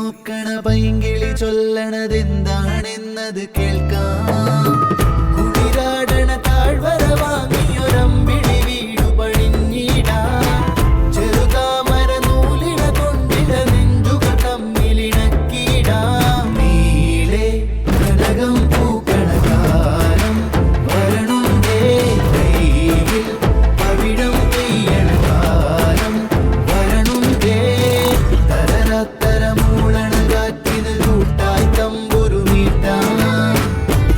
Speaker 7: നോക്കണ പൈങ്കിളി ചൊല്ലണതെന്താണെന്നത് കേൾക്കാം. കുളിരാടണ താഴ്വര വാങ്ങിയൊരമ്പിളി വീടു പണിഞ്ഞിടാം. ചെറുതാമര നൂലിട കൊണ്ടിട നെഞ്ചുകൾ തമ്മിലിണക്കിടാം. നീളെ കനകം പൂക്കണ കാലം വരണുണ്ടേ. കൈയിൽ പവിഴം പെയ്യണ കാലം വരണുണ്ടേ. തരത്തര മൂളണ കാറ്റിന് കൂട്ടായി തമ്പുരു നീട്ടാം.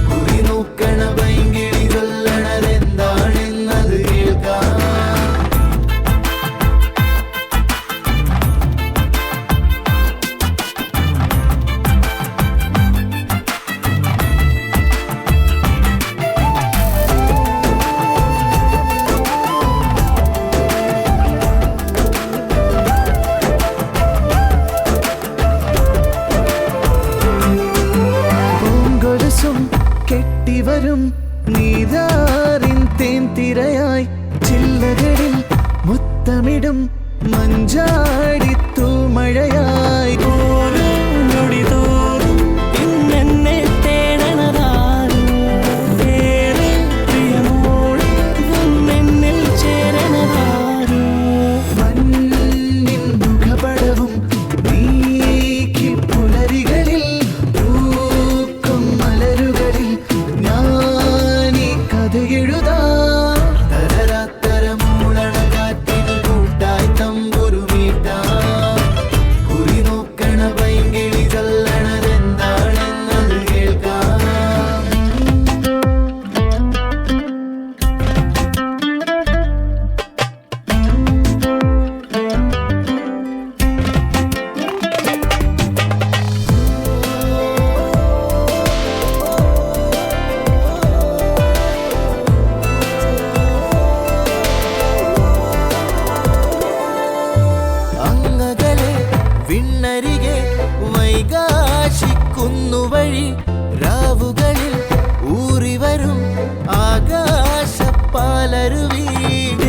Speaker 7: കുറി നോക്കണ പൈങ്കിളി ചൊല്ലണതെന്താണെന്നത് കേൾക്കാം. പൂങ്കൊലുസും കെട്ടിവരും നീതാറിൻ തേൻ തിരയായി ചില്ലകളിൽ മുത്തമിടും മഞ്ചാടിത്തു മഴയായി. ഓരോ നൊടി തോറും ഇന്നെന്നെ തേടണതാരും ഏറെ പ്രിയമോടെ വന്നെന്നിൽ ചേരണതാരും. മഞ്ഞിൻ മുഖപടവും നീക്കി പുലരികളിൽ പൂക്കും മലരുകളിൽ ഞാനീ കഥയെഴുതാം. തരത്തര മൂളണ കാറ്റിന് കൂട്ടായി തമ്പുരു മീട്ടാം. കുറി നോക്കണ പൈങ്കിളി ചൊല്ലണതെന്താണെന്നത് കേൾക്കാം. അങ്ങകലെ വിണ്ണരികെ വൈകാശിക്കുന്നുവഴി രാവുകളിൽ ഊറിവരും ആകാശപ്പാലരുവി.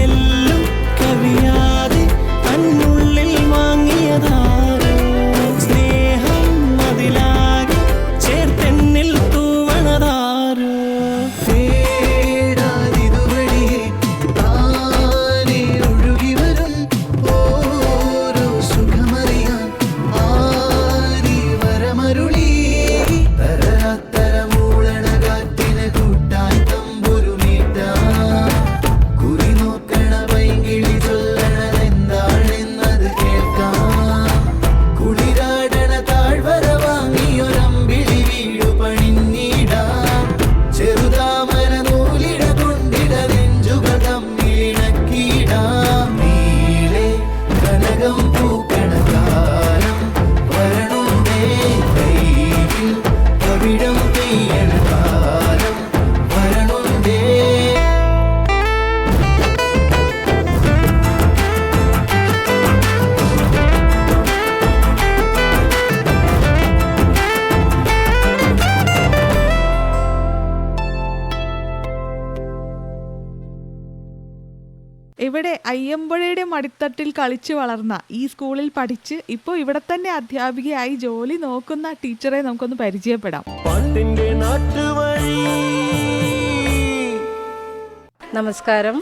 Speaker 7: എല്ലും കവിയാതെ തന്നുള്ളിൽ വാങ്ങിയതാരോ സ്നേഹം അതിലാകെ ചേർത്തെന്നിൽ തൂവണതാരോ. തേടാതിതുവഴിയെ താനേ ഒഴുകി വരും ഓരോ സുഖമറിയാൻ ആരി വരമരുളി. തരത്തര മൂളണ കാറ്റിന് കൂട്ടായി തമ്പുരു നീട്ടാം. കുറി നോക്കണ പൈങ്കിളി ചൊല്ലണതെന്താണെന്നത് കേൾക്കാം. കുളിരാടണ താഴ്വര വാങ്ങിയൊരമ്പിളി വീടു പണിഞ്ഞിടാം. ചെറുതാമര നൂലിട കൊണ്ടിട നെഞ്ചുകൾ തമ്മിലിണക്കിടാം. നീളെ കനകം പൂക്കണ കാലം വരണുണ്ടേ. കൈയിൽ പവിഴം പെയ്യണ കാലം വരണുണ്ടേ.
Speaker 3: ഇവിടെ അയ്യമ്പുഴയുടെ മടിത്തട്ടിൽ കളിച്ചു വളർന്ന ഈ സ്കൂളിൽ പഠിച്ച് ഇപ്പോൾ ഇവിടെ തന്നെ അധ്യാപികയായി ജോലി നോക്കുന്ന ടീച്ചറെ നമുക്കൊന്ന് പരിചയപ്പെടാം.
Speaker 1: പാട്ടിന്റെ നാട്ടുവഴി.
Speaker 8: നമസ്കാരം,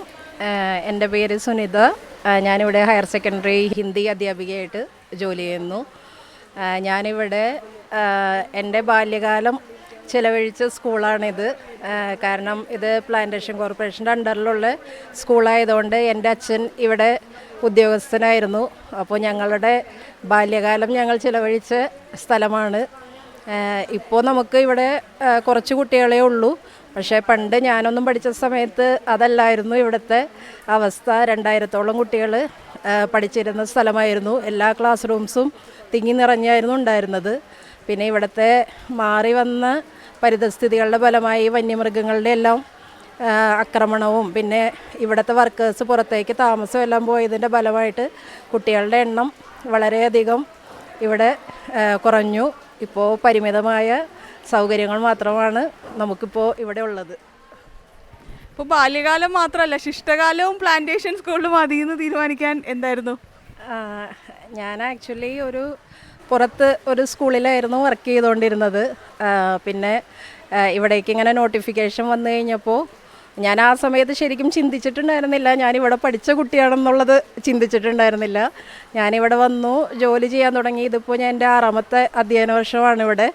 Speaker 8: എൻ്റെ പേര് സുനിത. ഞാനിവിടെ ഹയർ സെക്കൻഡറി ഹിന്ദി അധ്യാപികയായിട്ട് ജോലി ചെയ്യുന്നു. ഞാനിവിടെ എൻ്റെ ബാല്യകാലം ചിലവഴിച്ച സ്കൂളാണിത്. കാരണം ഇത് പ്ലാന്റേഷൻ കോർപ്പറേഷൻ്റെ അണ്ടറിലുള്ള സ്കൂളായതുകൊണ്ട് എൻ്റെ അച്ഛൻ ഇവിടെ ഉദ്യോഗസ്ഥനായിരുന്നു. അപ്പോൾ ഞങ്ങളുടെ ബാല്യകാലം ഞങ്ങൾ ചിലവഴിച്ച സ്ഥലമാണ്. ഇപ്പോൾ നമുക്ക് ഇവിടെ കുറച്ച് കുട്ടികളേ ഉള്ളൂ. പക്ഷേ പണ്ട് ഞാനൊന്നും പഠിച്ച സമയത്ത് അതല്ലായിരുന്നു ഇവിടുത്തെ അവസ്ഥ. 2000-ഓളം കുട്ടികൾ പഠിച്ചിരുന്ന സ്ഥലമായിരുന്നു. എല്ലാ ക്ലാസ് റൂംസും തിങ്ങി നിറഞ്ഞായിരുന്നു ഉണ്ടായിരുന്നത്. പിന്നെ ഇവിടുത്തെ മാറി വന്ന പരിതസ്ഥിതികളുടെ ഫലമായി വന്യമൃഗങ്ങളുടെ എല്ലാം ആക്രമണവും പിന്നെ ഇവിടുത്തെ വർക്കേഴ്സ് പുറത്തേക്ക് താമസം എല്ലാം പോയതിൻ്റെ ഫലമായിട്ട് കുട്ടികളുടെ എണ്ണം വളരെയധികം ഇവിടെ കുറഞ്ഞു. ഇപ്പോൾ പരിമിതമായ സൗകര്യങ്ങൾ മാത്രമാണ് നമുക്കിപ്പോൾ ഇവിടെ ഉള്ളത്.
Speaker 3: ഇപ്പോൾ ബാല്യകാലം മാത്രമല്ല, ശിഷ്ടകാലവും പ്ലാന്റേഷൻ സ്കൂളിൽ മതി എന്ന് തീരുമാനിക്കാൻ എന്തായിരുന്നു?
Speaker 8: ഞാൻ ആക്ച്വലി ഒരു പുറത്ത് ഒരു സ്കൂളിലായിരുന്നു വർക്ക് ചെയ്തുകൊണ്ടിരുന്നത്. പിന്നെ ഇവിടേക്ക് ഇങ്ങനെ നോട്ടിഫിക്കേഷൻ വന്നു കഴിഞ്ഞപ്പോൾ ഞാൻ ആ സമയത്ത് ശരിക്കും ചിന്തിച്ചിട്ടുണ്ടായിരുന്നില്ല, ഞാനിവിടെ പഠിച്ച കുട്ടിയാണെന്നുള്ളത് ചിന്തിച്ചിട്ടുണ്ടായിരുന്നില്ല. ഞാനിവിടെ വന്നു ജോലി ചെയ്യാൻ തുടങ്ങി. ഇതിപ്പോൾ ഞാൻ എൻ്റെ 6ാമത്തെ അധ്യയന വർഷമാണ് ഇവിടെ.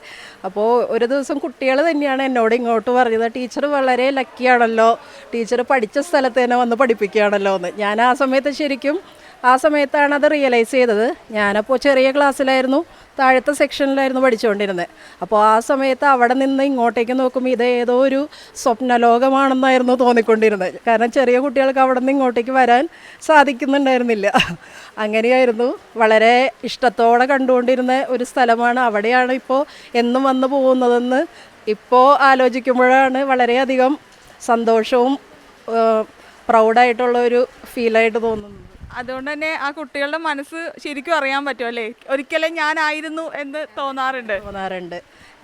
Speaker 8: അപ്പോൾ ഒരു ദിവസം കുട്ടികൾ തന്നെയാണ് എന്നോട് ഇങ്ങോട്ട് പറഞ്ഞത്, ടീച്ചർ വളരെ ലക്കിയാണല്ലോ, ടീച്ചർ പഠിച്ച സ്ഥലത്ത് തന്നെ വന്ന് പഠിപ്പിക്കുകയാണല്ലോ എന്ന്. ഞാൻ ആ സമയത്താണ് അത് റിയലൈസ് ചെയ്തത്. ഞാനപ്പോൾ ചെറിയ ക്ലാസ്സിലായിരുന്നു, താഴത്തെ സെക്ഷനിലായിരുന്നു പഠിച്ചുകൊണ്ടിരുന്നത്. അപ്പോൾ ആ സമയത്ത് അവിടെ നിന്ന് ഇങ്ങോട്ടേക്ക് നോക്കുമ്പോൾ ഇത് ഏതോ ഒരു സ്വപ്നലോകമാണെന്നായിരുന്നു തോന്നിക്കൊണ്ടിരുന്നത്. കാരണം ചെറിയ കുട്ടികൾക്ക് അവിടെ നിന്ന് ഇങ്ങോട്ടേക്ക് വരാൻ സാധിക്കുന്നുണ്ടായിരുന്നില്ല. അങ്ങനെയായിരുന്നു. വളരെ ഇഷ്ടത്തോടെ കണ്ടുകൊണ്ടിരുന്ന ഒരു സ്ഥലമാണ്. അവിടെയാണ് ഇപ്പോൾ എന്നും വന്നു പോകുന്നതെന്ന് ഇപ്പോൾ ആലോചിക്കുമ്പോഴാണ് വളരെയധികം സന്തോഷവും പ്രൗഡായിട്ടുള്ള ഒരു ഫീലായിട്ട് തോന്നുന്നത്.
Speaker 3: അതുകൊണ്ട് തന്നെ ആ കുട്ടികളുടെ മനസ്സ് ശരിക്കും അറിയാൻ പറ്റും അല്ലേ, ഒരിക്കലും ഞാനായിരുന്നു എന്ന് തോന്നാറുണ്ട്.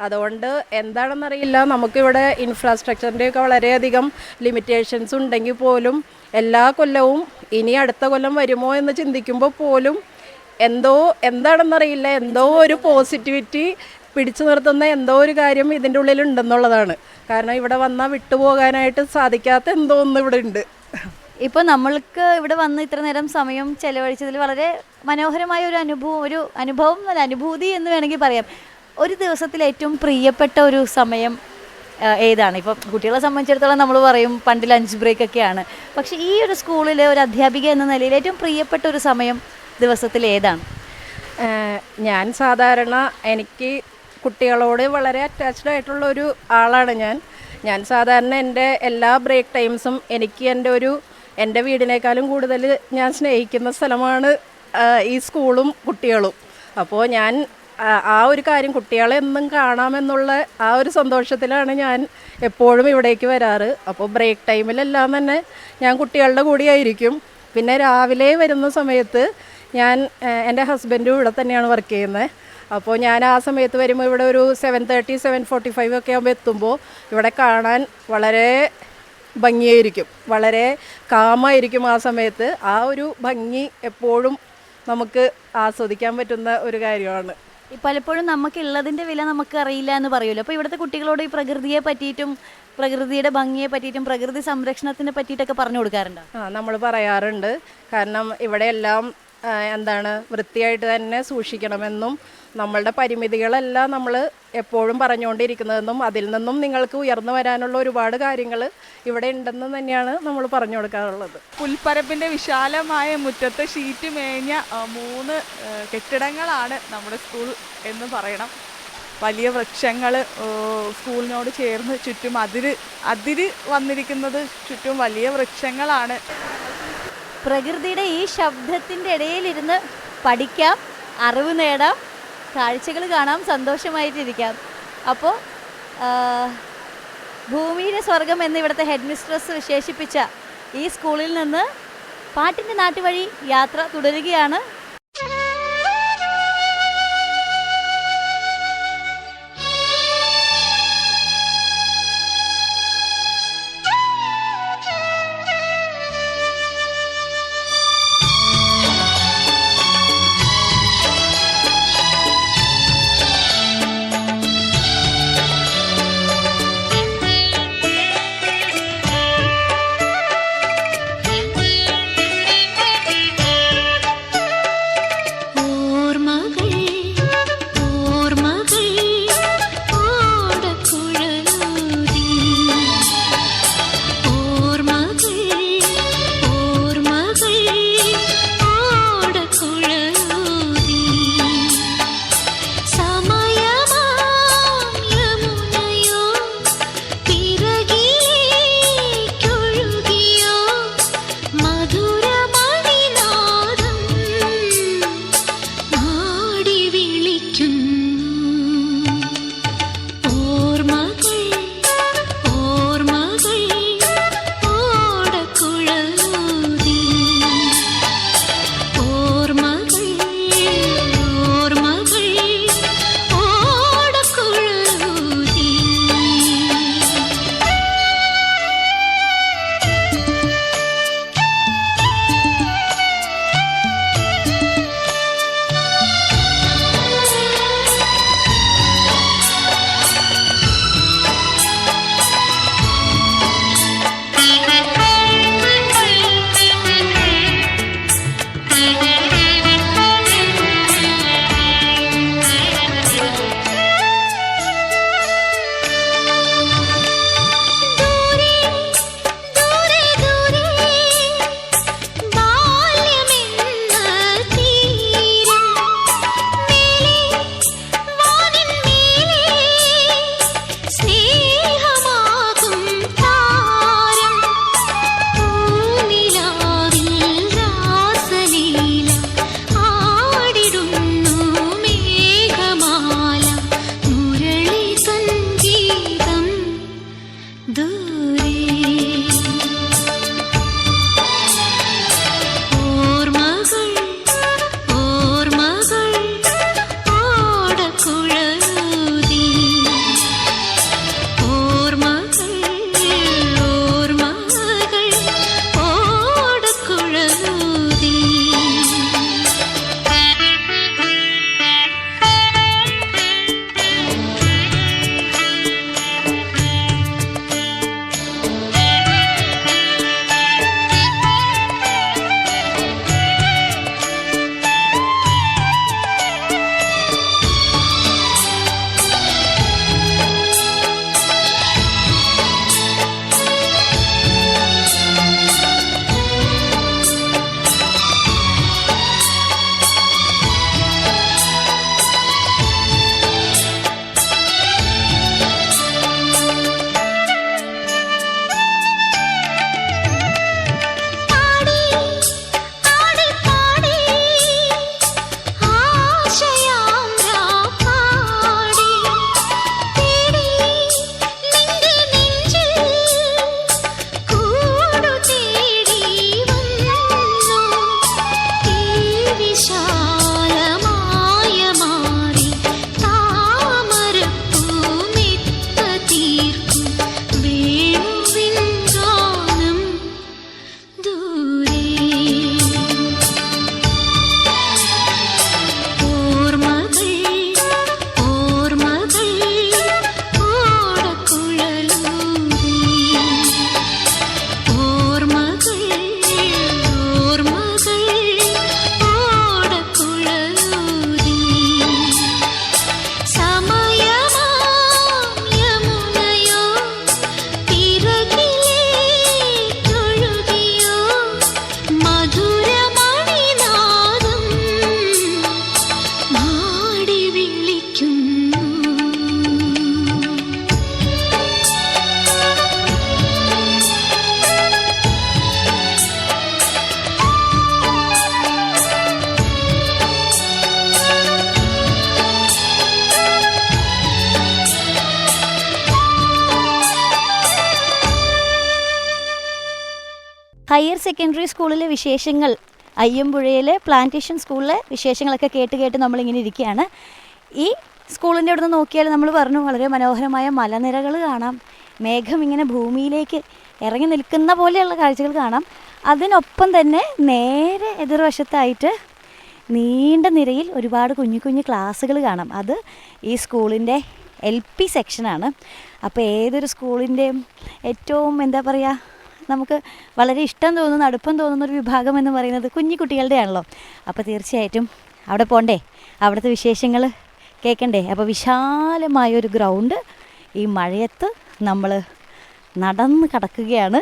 Speaker 8: അതുകൊണ്ട് എന്താണെന്നറിയില്ല, നമുക്കിവിടെ ഇൻഫ്രാസ്ട്രക്ചറിൻ്റെയൊക്കെ വളരെയധികം ലിമിറ്റേഷൻസ് ഉണ്ടെങ്കിൽ പോലും എല്ലാ കൊല്ലവും ഇനി അടുത്ത കൊല്ലം വരുമോ എന്ന് ചിന്തിക്കുമ്പോൾ പോലും എന്താണെന്നറിയില്ല, എന്തോ ഒരു പോസിറ്റിവിറ്റി പിടിച്ചു നിർത്തുന്ന എന്തോ ഒരു കാര്യം ഇതിൻ്റെ ഉള്ളിലുണ്ടെന്നുള്ളതാണ്. കാരണം ഇവിടെ വന്നാൽ വിട്ടുപോകാനായിട്ട് സാധിക്കാത്ത എന്തോ ഒന്ന് ഇവിടെ ഉണ്ട്.
Speaker 2: ഇപ്പോൾ നമ്മൾക്ക് ഇവിടെ വന്ന് ഇത്ര നേരം സമയം ചെലവഴിച്ചതിൽ വളരെ മനോഹരമായ ഒരു അനുഭൂതി എന്ന് വേണമെങ്കിൽ പറയാം. ഒരു ദിവസത്തിൽ ഏറ്റവും പ്രിയപ്പെട്ട ഒരു സമയം ഏതാണ്? ഇപ്പം കുട്ടികളെ സംബന്ധിച്ചിടത്തോളം നമ്മൾ പറയും പണ്ട് ലഞ്ച് ബ്രേക്കൊക്കെയാണ്. പക്ഷേ ഈ ഒരു സ്കൂളിലെ ഒരു അധ്യാപിക എന്ന നിലയിൽ ഏറ്റവും പ്രിയപ്പെട്ട ഒരു സമയം ദിവസത്തിൽ ഏതാണ്?
Speaker 8: ഞാൻ സാധാരണ എനിക്ക് കുട്ടികളോട് വളരെ അറ്റാച്ച്ഡ് ആയിട്ടുള്ള ഒരു ആളാണ് ഞാൻ സാധാരണ എൻ്റെ എല്ലാ ബ്രേക്ക് ടൈംസും എനിക്ക് എൻ്റെ വീടിനേക്കാളും കൂടുതൽ ഞാൻ സ്നേഹിക്കുന്ന സ്ഥലമാണ് ഈ സ്കൂളും കുട്ടികളും. അപ്പോൾ ഞാൻ ആ ഒരു കാര്യം കുട്ടികളെ എന്നും കാണാമെന്നുള്ള ആ ഒരു സന്തോഷത്തിലാണ് ഞാൻ എപ്പോഴും ഇവിടേക്ക് വരാറ്. അപ്പോൾ ബ്രേക്ക് ടൈമിലെല്ലാം തന്നെ ഞാൻ കുട്ടികളുടെ കൂടെയായിരിക്കും. പിന്നെ രാവിലെ വരുന്ന സമയത്ത് എൻ്റെ ഹസ്ബൻഡും ഇവിടെ തന്നെയാണ് വർക്ക് ചെയ്യുന്നത്. അപ്പോൾ ഞാൻ ആ സമയത്ത് വരുമ്പോൾ ഇവിടെ ഒരു 7:30 7:45 ഒക്കെ ആകുമ്പോൾ എത്തുമ്പോൾ ഇവിടെ കാണാൻ വളരെ ഭംഗിയായിരിക്കും, വളരെ കാമായിരിക്കും. ആ സമയത്ത് ആ ഒരു ഭംഗി എപ്പോഴും നമുക്ക് ആസ്വദിക്കാൻ പറ്റുന്ന ഒരു കാര്യമാണ്.
Speaker 2: പലപ്പോഴും നമുക്കുള്ളതിൻ്റെ വില നമുക്ക് അറിയില്ല എന്ന് പറയുമല്ലോ. അപ്പോൾ ഇവിടുത്തെ കുട്ടികളോട് ഈ പ്രകൃതിയെ പറ്റിയിട്ടും പ്രകൃതിയുടെ ഭംഗിയെ പറ്റിയിട്ടും പ്രകൃതി സംരക്ഷണത്തിനെ പറ്റിയിട്ടൊക്കെ പറഞ്ഞു കൊടുക്കാറുണ്ട്?
Speaker 8: നമ്മൾ പറയാറുണ്ട്. കാരണം ഇവിടെയെല്ലാം വൃത്തിയായിട്ട് തന്നെ സൂക്ഷിക്കണമെന്നും നമ്മളുടെ പരിമിതികളെല്ലാം നമ്മൾ എപ്പോഴും പറഞ്ഞുകൊണ്ടിരിക്കുന്നതെന്നും അതിൽ നിന്നും നിങ്ങൾക്ക് ഉയർന്നു വരാനുള്ള ഒരുപാട് കാര്യങ്ങൾ ഇവിടെ ഉണ്ടെന്ന് തന്നെയാണ് നമ്മൾ പറഞ്ഞു കൊടുക്കാറുള്ളത്.
Speaker 3: പുൽപ്പരപ്പിൻ്റെ വിശാലമായ മുറ്റത്ത് ഷീറ്റ് മേഞ്ഞ 3 കെട്ടിടങ്ങളാണ് നമ്മുടെ സ്കൂൾ എന്ന് പറയണം. വലിയ വൃക്ഷങ്ങൾ സ്കൂളിനോട് ചേർന്ന് ചുറ്റും അതിര് വന്നിരിക്കുന്നത് ചുറ്റും വലിയ വൃക്ഷങ്ങളാണ്.
Speaker 2: പ്രകൃതിയുടെ ഈ ശബ്ദത്തിൻ്റെ ഇടയിലിരുന്ന് പഠിക്കാം, അറിവ് നേടാം, കാഴ്ചകൾ കാണാം, സന്തോഷമായിട്ടിരിക്കാം. അപ്പോൾ ഭൂമിയിലെ സ്വർഗം എന്ന് ഇവിടുത്തെ ഹെഡ് മിസ്ട്രസ് വിശേഷിപ്പിച്ച ഈ സ്കൂളിൽ നിന്ന് പാട്ടിൻ്റെ നാട്ടുവഴി യാത്ര തുടരുകയാണ്.
Speaker 4: വിളിക്കുന്നു.
Speaker 2: ഹയർ സെക്കൻഡറി സ്കൂളിലെ വിശേഷങ്ങൾ, അയ്യമ്പുഴയിലെ പ്ലാന്റേഷൻ സ്കൂളിലെ വിശേഷങ്ങളൊക്കെ കേട്ട് നമ്മളിങ്ങനെ ഇരിക്കുകയാണ്. ഈ സ്കൂളിൻ്റെ അവിടെ നിന്ന് നോക്കിയാൽ നമ്മൾ പറഞ്ഞു വളരെ മനോഹരമായ മലനിരകൾ കാണാം, മേഘം ഇങ്ങനെ ഭൂമിയിലേക്ക് ഇറങ്ങി നിൽക്കുന്ന പോലെയുള്ള കാഴ്ചകൾ കാണാം. അതിനൊപ്പം തന്നെ നേരെ എതിർവശത്തായിട്ട് നീണ്ട നിരയിൽ ഒരുപാട് കുഞ്ഞു കുഞ്ഞു ക്ലാസ്സുകൾ കാണാം. അത് ഈ സ്കൂളിൻ്റെ LP സെക്ഷനാണ്. അപ്പോൾ ഏതൊരു സ്കൂളിൻ്റെയും ഏറ്റവും എന്താ പറയുക, നമുക്ക് വളരെ ഇഷ്ടം തോന്നുന്ന, അടുപ്പം തോന്നുന്നൊരു വിഭാഗം എന്ന് പറയുന്നത് കുഞ്ഞു കുട്ടികളുടെ ആണല്ലോ. അപ്പോൾ തീർച്ചയായിട്ടും അവിടെ പോണ്ടേ, അവിടുത്തെ വിശേഷങ്ങൾ കേൾക്കണ്ടേ. അപ്പോൾ വിശാലമായൊരു ഗ്രൗണ്ട് ഈ മഴയത്ത് നമ്മൾ നടന്ന് കടക്കുകയാണ്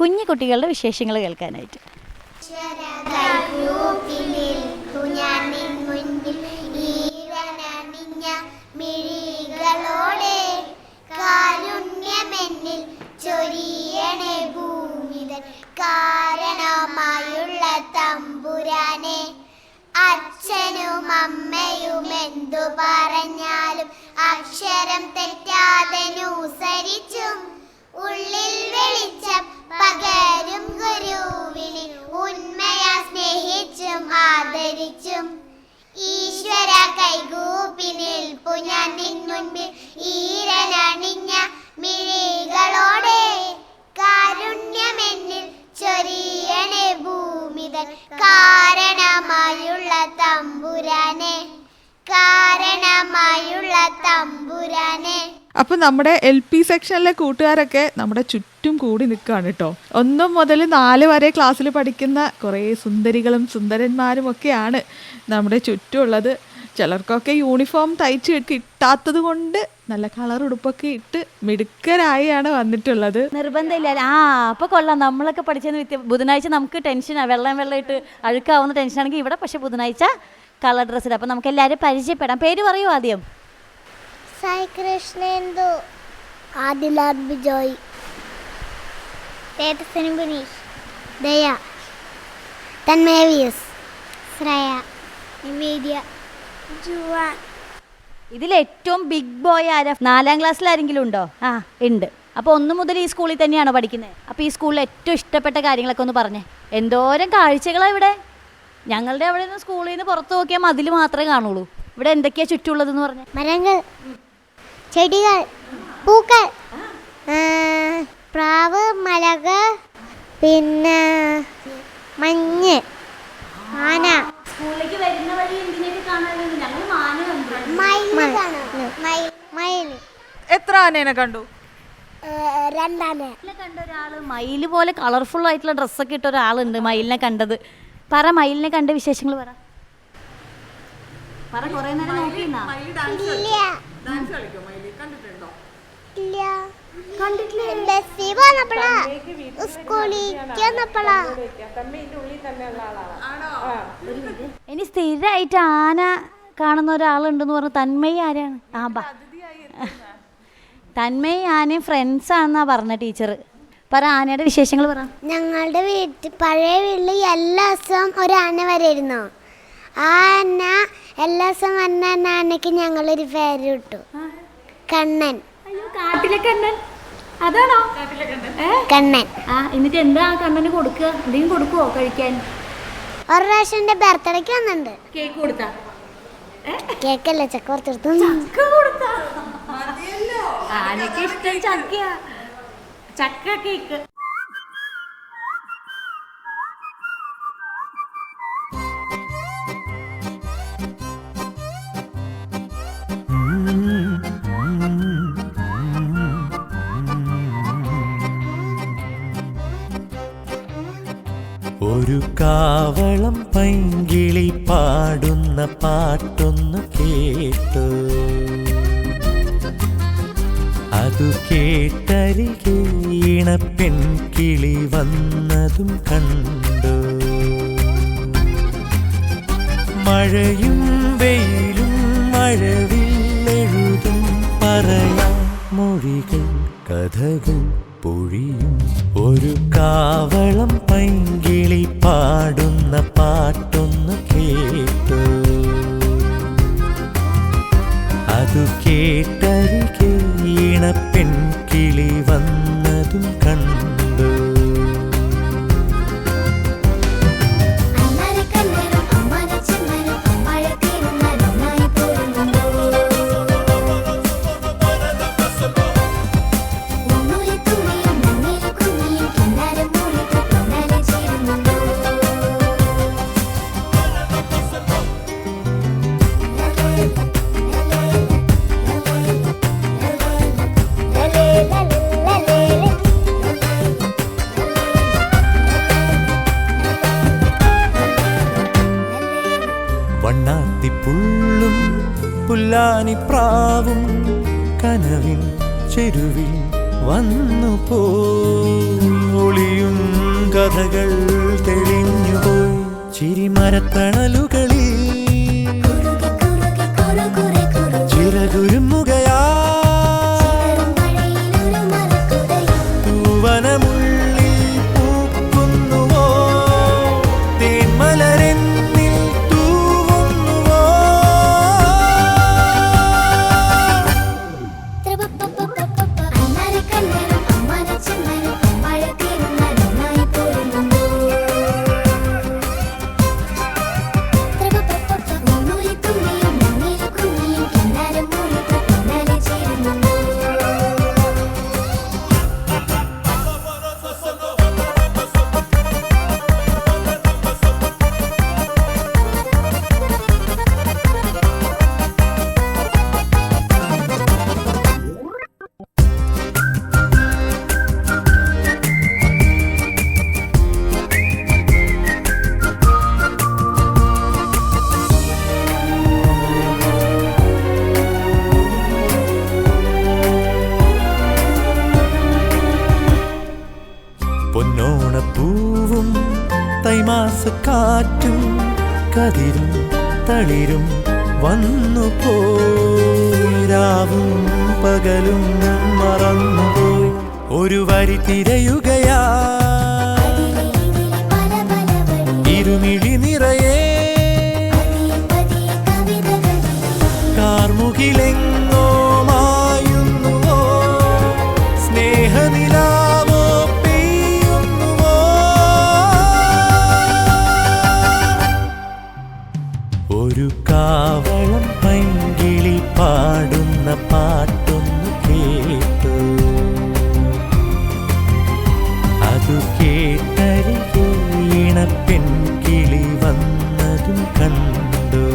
Speaker 2: കുഞ്ഞു കുട്ടികളുടെ വിശേഷങ്ങൾ കേൾക്കാനായിട്ട്.
Speaker 9: ചൊരിയണേ ഭൂമിതൻ കാരണമായുള്ള തമ്പുരാനെ, അച്ഛനും അമ്മയും എന്തു പറഞ്ഞാലും അക്ഷരം തെറ്റാതെ അനുസരിച്ചും ഉള്ളിൽ വെളിച്ചം പകരും ഗുരുവിനെ ഉന്മയാ സ്നേഹിച്ചും ആദരിച്ചും ഈശ്വര കൈകൂപ്പി നിൽപ്പു ഞാൻ നിൻ മുൻപിൽ ഈരനണിഞ്ഞ മിഴികളോടെ കാരുണ്യമെന്നിൽ ചൊരിയണേ ഭൂമിതൻ കാരണമായുള്ള തമ്പുരാനെ, കാരണമായുള്ള തമ്പുരാനെ.
Speaker 3: അപ്പോൾ നമ്മുടെ LP സെക്ഷനിലെ കൂട്ടുകാരൊക്കെ നമ്മുടെ ചുറ്റും കൂടി നിൽക്കുകയാണ് കേട്ടോ. 1 മുതൽ 4 വരെ ക്ലാസ്സിൽ പഠിക്കുന്ന കുറേ സുന്ദരികളും സുന്ദരന്മാരും ഒക്കെയാണ് നമ്മുടെ ചുറ്റുമുള്ളത്. ചിലർക്കൊക്കെ യൂണിഫോം തയ്ച്ച് കിട്ടാത്തത് കൊണ്ട് നല്ല കളർ ഉടുപ്പൊക്കെ ഇട്ട് മിടുക്കരായാണ് വന്നിട്ടുള്ളത്.
Speaker 2: നിർബന്ധമില്ല. അപ്പോൾ കൊള്ളാം. നമ്മളൊക്കെ പഠിച്ചത് ബുധനാഴ്ച നമുക്ക് ടെൻഷനാണ്, വെള്ളം ഇട്ട് അഴുക്കാവുന്ന ടെൻഷനാണെങ്കിൽ ഇവിടെ പക്ഷേ ബുധനാഴ്ച കളർ ഡ്രസ്സ് ഇടാം. അപ്പോൾ നമുക്ക് എല്ലാവരും പരിചയപ്പെടാം. പേര് പറയൂ ആദ്യം.
Speaker 9: സായി കൃഷ്ണേന്ദു, ആദിലാൽ ബിജോയ്, തേജസ്വിനി ബിനീഷ്, ദയ, തന്മയവിയസ്, ശ്രേയ, നിവേദ്യ, ജുവാൻ.
Speaker 2: ഇതിലേറ്റവും ബിഗ് ബോയ് ആരാ? 4ാം ക്ലാസ്സിൽ ആരെങ്കിലും ഉണ്ടോ? ഉണ്ട്. അപ്പോൾ 1 മുതൽ ഈ സ്കൂളിൽ തന്നെയാണോ പഠിക്കുന്നത്? അപ്പോൾ ഈ സ്കൂളിൽ ഏറ്റവും ഇഷ്ടപ്പെട്ട കാര്യങ്ങളൊക്കെ ഒന്ന് പറഞ്ഞേ. എന്തോരം കാഴ്ചകളാണ് ഇവിടെ. ഞങ്ങളുടെ അവിടെ നിന്ന് സ്കൂളിൽ നിന്ന് പുറത്ത് നോക്കിയാൽ മതിൽ മാത്രമേ കാണുള്ളൂ. ഇവിടെ എന്തൊക്കെയാണ് ചുറ്റുമുള്ളതെന്ന് പറഞ്ഞാൽ?
Speaker 9: മരങ്ങൾ, ചെടികൾ, പൂക്കൾ, പ്രാവ്, മലകൾ, പിന്നെ മഞ്ഞ്, ആന.
Speaker 2: സ്കൂളിലേക്ക് വരുന്ന വഴി എന്തിനൊക്കെ കാണാറുണ്ട്? ഞങ്ങൾ മാന
Speaker 9: മയിൽ.
Speaker 3: എത്ര ആനേനെ കണ്ടു?
Speaker 9: 2 ആന
Speaker 2: കണ്ട ഒരാള്, മയില് പോലെ കളർഫുൾ ആയിട്ടുള്ള ഡ്രസ്സൊക്കെ ഇട്ട ഒരാളുണ്ട് മയിലിനെ കണ്ടത്. പറ, മയിലിനെ കണ്ട വിശേഷങ്ങൾ പറ. കുറേ നേരം നോക്കിയിരുന്നാ? ഇനി സ്ഥിരമായിട്ട് ആന കാണുന്ന ഒരാളുണ്ടെന്ന് പറഞ്ഞു. തന്മയി ആരാണ്? തന്മയി ആനയും ഫ്രണ്ട്സാണെന്നാ പറഞ്ഞ ടീച്ചർ. പറ, ആനയുടെ വിശേഷങ്ങൾ പറ.
Speaker 9: ഞങ്ങളുടെ പഴയ വീട്ടിൽ എല്ലാ ദിവസവും ഒരു ആന വരായിരുന്നു. ആ ആന എല്ലാ ദിവസം വന്ന ആനയ്ക്ക് ഞങ്ങളൊരു പേര് ഇട്ടു, കണ്ണൻ.
Speaker 2: കാട്ടിലെ കണ്ണൻ അതാണോ?
Speaker 9: കണ്ണൻ.
Speaker 2: എന്നിട്ട് എന്താ കണ്ണന് കൊടുക്കുക? എന്തെങ്കിലും കൊടുക്കുവോ കഴിക്കാൻ?
Speaker 9: ഒരു പ്രാവശ്യം എൻ്റെ ബർത്ത്ഡേക്ക് വന്നിട്ടുണ്ട്.
Speaker 2: കേക്ക് കൊടുത്താ?
Speaker 9: കേക്കല്ല, ചക്ക പുറത്തെടുത്തു.
Speaker 2: ആനക്ക് ഇഷ്ടം ചക്കയാ, ചക്ക കേക്ക്.
Speaker 5: ഒരു കാവളം പൈങ്കിളി പാടുന്ന പാട്ടൊന്നു കേട്ടു, അതു കേട്ടരികെ ഇണപ്പെൺകിളി വന്നതും കണ്ടു. മഴയും വെയിലും മഴ മഴവില്ലെഴുതും പറയാ മൊഴികൾ കഥകൾ പൊഴിയും ഒരു കാവളം പൈങ്കിളി പാടുന്ന പാട്ടൊന്ന് കേട്ടു അതു കേട്ടരികെ ഇണപ്പെൺകിളി വന്നതും കണ്ടു വണ്ണാത്തിപ്പുള്ളും പുല്ലാനിപ്രാവും കനവിൻ ചെരുവിൽ വന്നു പോയി ഒളിയും കഥകൾ തെളിഞ്ഞുപോയി ചിരിമരത്തണലുകളിൽ ചിറകുരുമുകയാ തൂവനമുള്ളിൽ പൂക്കുന്നുവോ തേന്മലരെന്നിൽ തൂവുന്നുവോ പൊന്നോണപ്പൂവും തൈമാസക്കാറ്റും കതിരും തളിരും വന്നു പോരാവും പകലും മറന്നുപോയി ഒരു വരി തിരയുകയാ ഇരുമിഴി നിറയെ കാർമുകിലെങ്ങോ മായുന്നുവോ സ്നേഹനിലാവോ ഒരു കാവളം പൈങ്കിളി പാടുന്ന പാട്ടൊന്ന് കേട്ടു അതു കേട്ടരികെ ഇണപ്പെൺകിളി വന്നതും കണ്ടു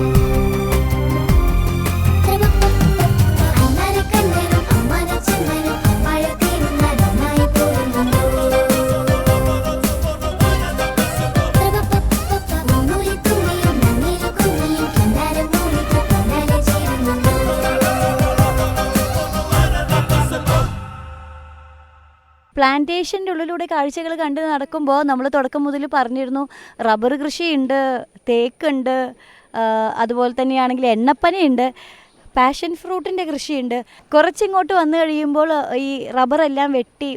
Speaker 2: പ്ലാന്റേഷൻ്റെ ഉള്ളിലൂടെ കാഴ്ചകൾ കണ്ട് നടക്കുമ്പോൾ നമ്മൾ തുടക്കം മുതൽ പറഞ്ഞിരുന്നു റബ്ബർ കൃഷിയുണ്ട്, തേക്കുണ്ട്, അതുപോലെ തന്നെയാണെങ്കിൽ എണ്ണപ്പനയുണ്ട്, പാഷൻ ഫ്രൂട്ടിൻ്റെ കൃഷിയുണ്ട്. കുറച്ചിങ്ങോട്ട് വന്നു കഴിയുമ്പോൾ ഈ റബ്ബറെല്ലാം വെട്ടി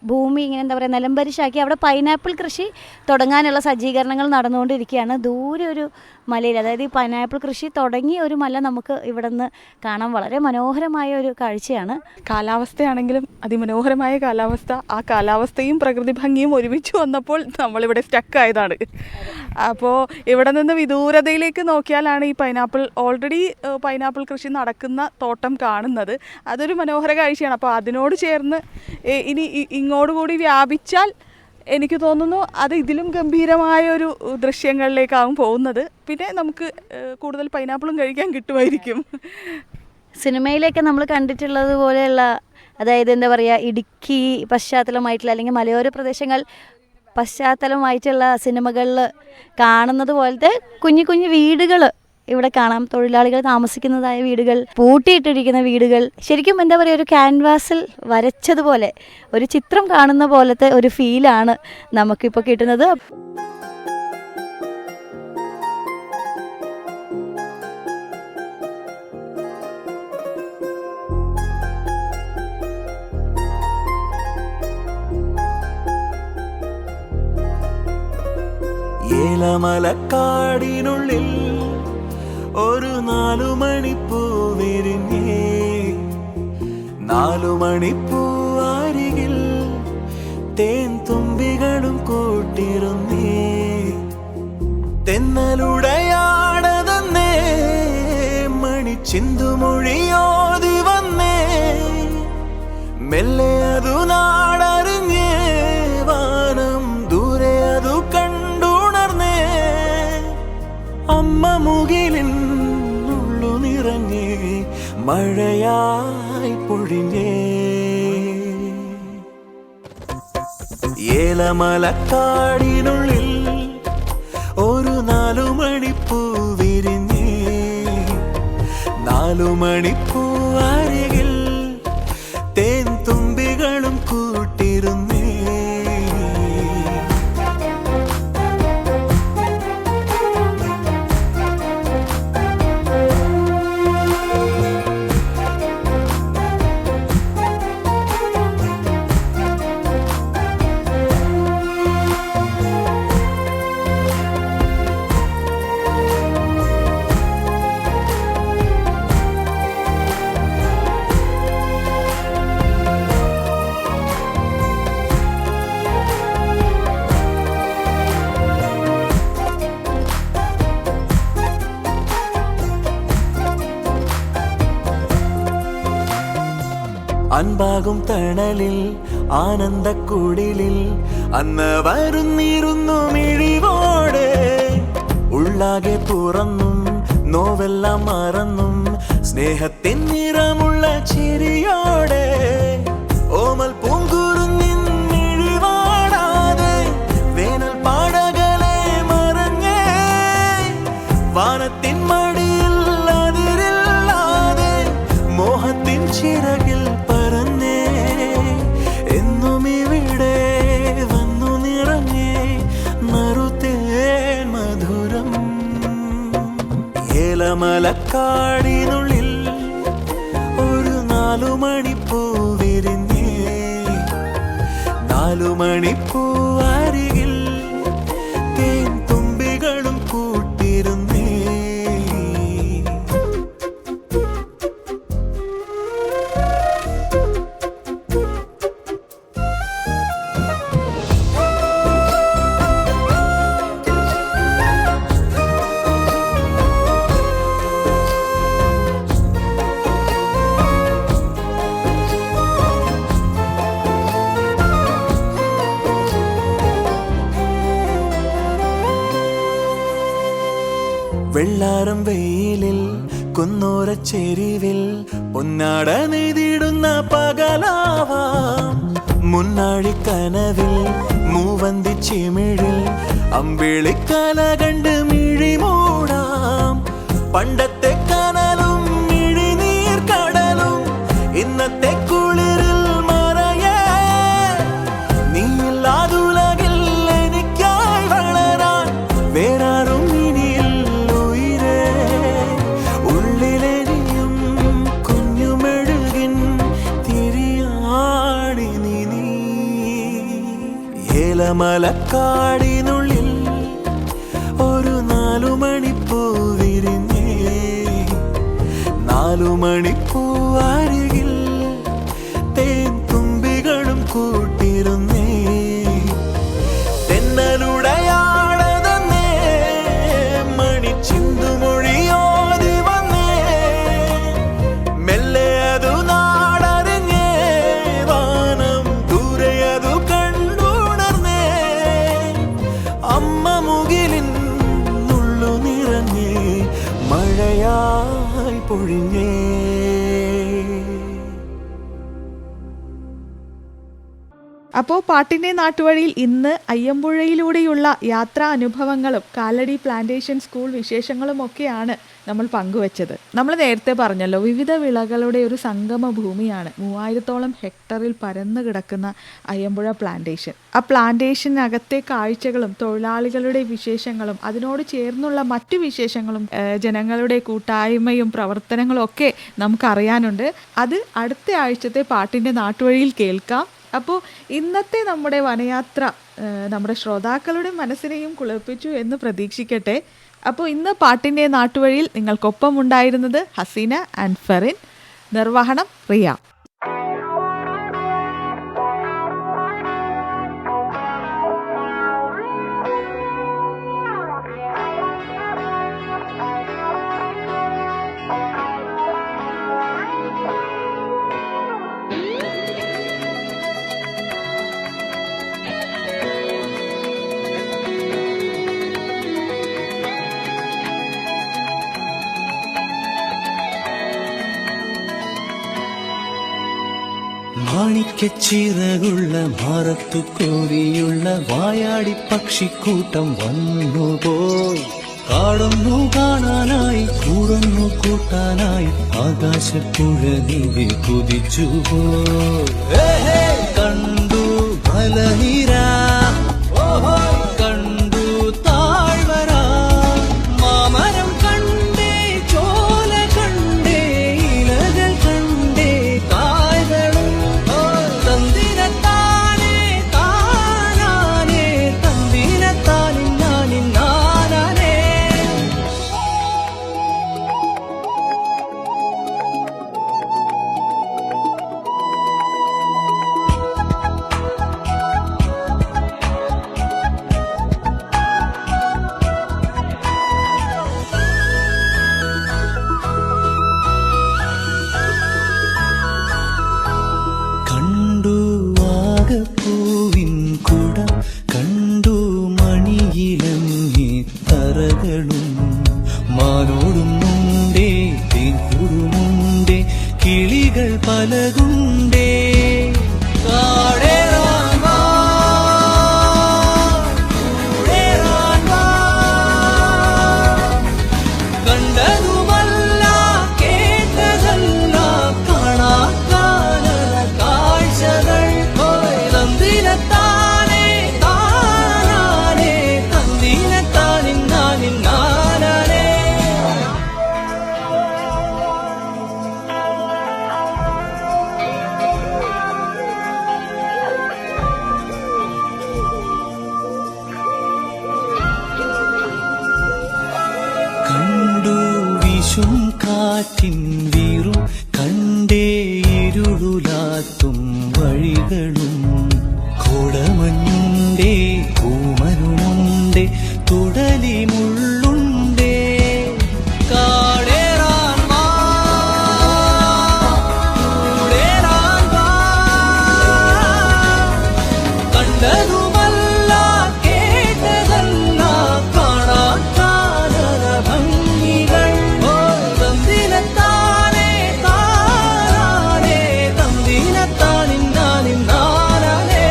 Speaker 2: ഭൂമി ഇങ്ങനെ എന്താ പറയുക നിലംപരിശാക്കി അവിടെ പൈനാപ്പിൾ കൃഷി തുടങ്ങാനുള്ള സജ്ജീകരണങ്ങൾ നടന്നുകൊണ്ടിരിക്കുകയാണ്. ദൂരെ ഒരു മലയിൽ, അതായത് ഈ പൈനാപ്പിൾ കൃഷി തുടങ്ങിയ ഒരു മല നമുക്ക് ഇവിടെ നിന്ന് കാണാൻ വളരെ മനോഹരമായ ഒരു കാഴ്ചയാണ്.
Speaker 3: കാലാവസ്ഥയാണെങ്കിലും അതിമനോഹരമായ കാലാവസ്ഥ. ആ കാലാവസ്ഥയും പ്രകൃതി ഭംഗിയും ഒരുമിച്ച് വന്നപ്പോൾ നമ്മളിവിടെ സ്റ്റക്കായതാണ്. അപ്പോൾ ഇവിടെ നിന്ന് വിദൂരതയിലേക്ക് നോക്കിയാലാണ് ഈ ഓൾറെഡി പൈനാപ്പിൾ കൃഷി നടക്കുന്ന തോട്ടം കാണുന്നത്. അതൊരു മനോഹര കാഴ്ചയാണ്. അപ്പോൾ അതിനോട് ചേർന്ന് ഇനി ഇങ്ങോട്ടുകൂടി വ്യാപിച്ചാൽ എനിക്ക് തോന്നുന്നു അത് ഇതിലും ഗംഭീരമായ ഒരു ദൃശ്യങ്ങളിലേക്കാവും പോകുന്നത്. പിന്നെ നമുക്ക് കൂടുതൽ പൈനാപ്പിളും കഴിക്കാൻ കിട്ടുമായിരിക്കും.
Speaker 2: സിനിമയിലൊക്കെ നമ്മൾ കണ്ടിട്ടുള്ളത് പോലെയുള്ള, അതായത് എന്താ പറയുക, ഇടുക്കി പശ്ചാത്തലമായിട്ടുള്ള അല്ലെങ്കിൽ മലയോര പ്രദേശങ്ങൾ പശ്ചാത്തലമായിട്ടുള്ള സിനിമകളിൽ കാണുന്നത് പോലത്തെ കുഞ്ഞു കുഞ്ഞു വീടുകൾ ഇവിടെ കാണാം. തൊഴിലാളികൾ താമസിക്കുന്നതായ വീടുകൾ, പൂട്ടിയിട്ടിരിക്കുന്ന വീടുകൾ. ശരിക്കും എന്താ പറയുക, ഒരു ക്യാൻവാസിൽ വരച്ചതുപോലെ ഒരു ചിത്രം കാണുന്ന പോലത്തെ ഒരു ഫീലാണ് നമുക്കിപ്പോൾ കിട്ടുന്നത്.
Speaker 5: ഏലമലക്കാടിനുള്ളിൽ ഒരു 4 മണിപ്പൂ വിരിഞ്ഞേ, 4 മണിപ്പൂ അരികിൽ തേൻ തുമ്പികളും കൂട്ടിരുന്നേ. തെന്നലുടയാടതന്നേ മണിച്ചിന്തുമൊഴിയോതി വന്നേ, മെല്ലെ അതു നാടറിഞ്ഞേ, വാനം ദൂരെ അതു കണ്ടുണർന്നേ. അമ്മ മുകിലിൻ ഉള്ളു നിറഞ്ഞേ, മഴയായി പൊഴിഞ്ഞേ. ഏലമലക്കാടിനുള്ളിൽ ഒരു 4 മണിപ്പൂ വിരിഞ്ഞേ, 4 മണിപ്പൂ അരികിൽ തേൻ തുമ്പികളും കൂട്ടിരുന്നേ. അൻപാകും തണലിൽ ആനന്ദക്കുടിലിൽ അന്ന് വരുന്നിരുന്നു മിഴിവോടെ. ഉള്ളാകെ തുറന്നും നോവെല്ലാം മറന്നും സ്നേഹത്തിൻ നിറമുള്ള ചിരിയോടെ. ഓമൽ പൂങ്കുരുന്നിൻ മിഴിവാടാതെ വേനൽ പാടകളെ മറഞ്ഞേ, വാനത്തിൻ മടിയിൽ അതിരില്ലാതെ മോഹത്തിൻ ചിറകിൽ പറന്നേ. എന്നും ഇവിടെ വന്നു നിറഞ്ഞേ നറുതേൻ മധുരം. ഏലമലക്കാടിനുള്ളിൽ ഒരു 4 മണിപ്പൂ വിരിഞ്ഞേ, 4 മണിപ്പൂ അരികിൽ തേൻ തുമ്പികളും കൂട്ടിരുന്നേ. വെള്ളാരം വെയിലിൽ കുന്നോരച്ചെരിവിൽ പൊന്നാട നെയ്തിടുന്ന പകലാവാം. മുന്നാഴിക്കനവിൽ മൂവന്തി ചിമിഴിൽ അമ്പിളിക്കല കണ്ട് മിഴിമൂടാം. പണ്ടത്തെ കനലും മിഴിനീർ കടലും ഇന്നത്തെ കുളിരിൽ മറയേ. നീയില്ലാതുലകിൽ എനിക്കായി വളരാൻ വേറാരും ഏലമലക്കാടിനുള്ളിൽ ഒരു 4 മണിപ്പൂ വിരിഞ്ഞേ, 4 മണിപ്പൂ അരികിൽ തേൻ തുമ്പികളും കൂട്ടിരുന്നേ. തെന്നലുടയാടതന്നേ മണിച്ചിന്തുമൊഴിയോതി വന്നേ, മെല്ലെ അതു നാടറിഞ്ഞേ, വാനം ദൂരെ അതു കണ്ടുണർന്നേ. അമ്മ മുകിലിൻ ഉള്ളു നിറഞ്ഞേ, മഴയായി പൊഴിഞ്ഞേ.
Speaker 3: അപ്പോൾ പാട്ടിൻ്റെ നാട്ടുവഴിയിൽ ഇന്ന് അയ്യമ്പുഴയിലൂടെയുള്ള യാത്രാ അനുഭവങ്ങളും കാലടി പ്ലാന്റേഷൻ സ്കൂൾ വിശേഷങ്ങളും ഒക്കെയാണ് നമ്മൾ പങ്കുവച്ചത്. നമ്മൾ നേരത്തെ പറഞ്ഞല്ലോ, വിവിധ വിളകളുടെ ഒരു സംഗമ ഭൂമിയാണ് 3000-ഓളം ഹെക്ടറിൽ പരന്നു കിടക്കുന്ന അയ്യമ്പുഴ പ്ലാന്റേഷൻ. ആ പ്ലാന്റേഷനകത്തെ കാഴ്ചകളും തൊഴിലാളികളുടെ വിശേഷങ്ങളും അതിനോട് ചേർന്നുള്ള മറ്റു വിശേഷങ്ങളും ജനങ്ങളുടെ കൂട്ടായ്മയും പ്രവർത്തനങ്ങളും ഒക്കെ നമുക്കറിയാനുണ്ട്. അത് അടുത്ത ആഴ്ചത്തെ പാട്ടിൻ്റെ നാട്ടുവഴിയിൽ കേൾക്കാം. അപ്പോൾ ഇന്നത്തെ നമ്മുടെ വനയാത്ര നമ്മുടെ ശ്രോതാക്കളുടെ മനസ്സിനെയും കുളിർപ്പിച്ചു എന്ന് പ്രതീക്ഷിക്കട്ടെ. അപ്പോൾ ഇന്ന് പാട്ടിൻ്റെ നാട്ടുവഴിയിൽ നിങ്ങൾക്കൊപ്പം ഉണ്ടായിരുന്നത് ഹസീന ആൻഡ് ഫെറിൻ. നിർവഹണം റിയ.
Speaker 5: മാണിക്കച്ചിറകുള്ള ഭാരത്തു കോരിയുള്ള വായാടി പക്ഷിക്കൂട്ടം വന്നുപോയി. കാടൊന്നു കാണാനായി കൂടൊന്നു കൂട്ടാനായി ആകാശപ്പുഴ നീവി കുതിച്ചുപോയി. കണ്ടു മലനിര, കണ്ടു താഴ്വര, മാമരം കണ്ടേ, ചോല കണ്ടേ, ഇലകൾ കണ്ടേ, കായകളും തന്തിരത്താനേ താനാനേ, തന്തിരത്താനിന്നാനിന്നാനേ. കണ്ടു ആകപ്പൂവിൻ കുട, കണ്ടു മണിയിലങ്ങി തറകളും, മാനോടും മുണ്ടേ തേൻകുടുമുണ്ടേ, കിളികൾ പലതുണ്ടേ. കാടേറാൻ വാ, കൂടേറാൻ വാ, കണ്ടതുമല്ല കേട്ടതല്ല കാണാക്കാനല കാഴ്ചകൾ. തന്തിരത്താനേ താനാനേ, തന്തിരത്താനിന്നാനിന്നാനേ. കണ്ടു വീശും കാറ്റിൻ വീറും, കണ്ടേ ഇരുളുലാത്തും വഴികളും, കോടമഞ്ഞുണ്ടേ കൂമനുമുണ്ടേ, തുടലി മുള്ളുണ്ടേ. കാടേറാൻ വാ, കൂടേറാൻ വാ, കണ്ടതുമല്ല കേട്ടതല്ല കാണാക്കാനല ഭംഗികൾ. തന്തിരത്താനേ താനാനേ, തന്തിരത്താനിന്നാനിന്നാനേ.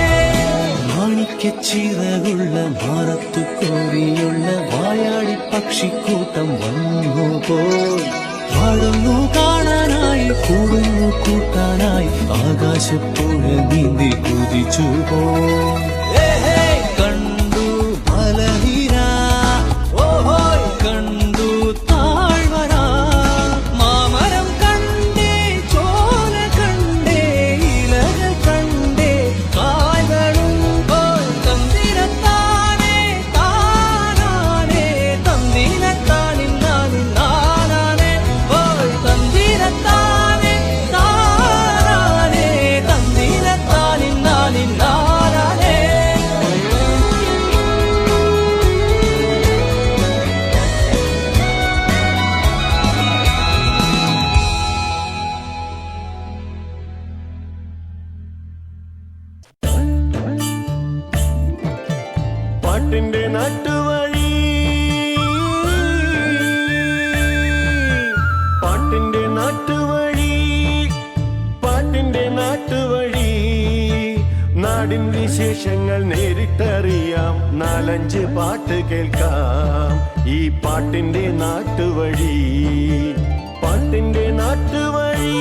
Speaker 5: മാണിക്കച്ചിറകുള്ള ഭാരത്തു കോരിയുള്ള വായാടി പക്ഷിക്കൂട്ടം വന്നുപോയി. പാടുന്നു കാണാനായി കൂടുന്നു കൂട്ടാനായി ആകാശപ്പുഴ നീന്തി കുതിച്ചുപോയി. കണ്ടു മലനിര, കണ്ടു താഴ്വര, മാമരം കണ്ടേ, ചോല കണ്ടേ, ഇലകൾ കണ്ടേ, കായകളും തന്തിരത്താനേ താനാനേ, തന്തിരത്താനിന്നാനിന്നാനേ. തന്തിരത്താനേ താനാനേ, തന്തിരത്താനിന്നാനിന്നാനേ.
Speaker 1: പാട്ടിന്റെ നാട്ടുവഴി, പാട്ടിന്റെ നാട്ടുവഴി, പാട്ടിന്റെ നാട്ടുവഴി. നാടിൻ വിശേഷങ്ങൾ നേരിട്ടറിയാം, നാലഞ്ച് പാട്ട് കേൾക്കാം ഈ പാട്ടിന്റെ നാട്ടുവഴി. പാട്ടിന്റെ നാട്ടുവഴി.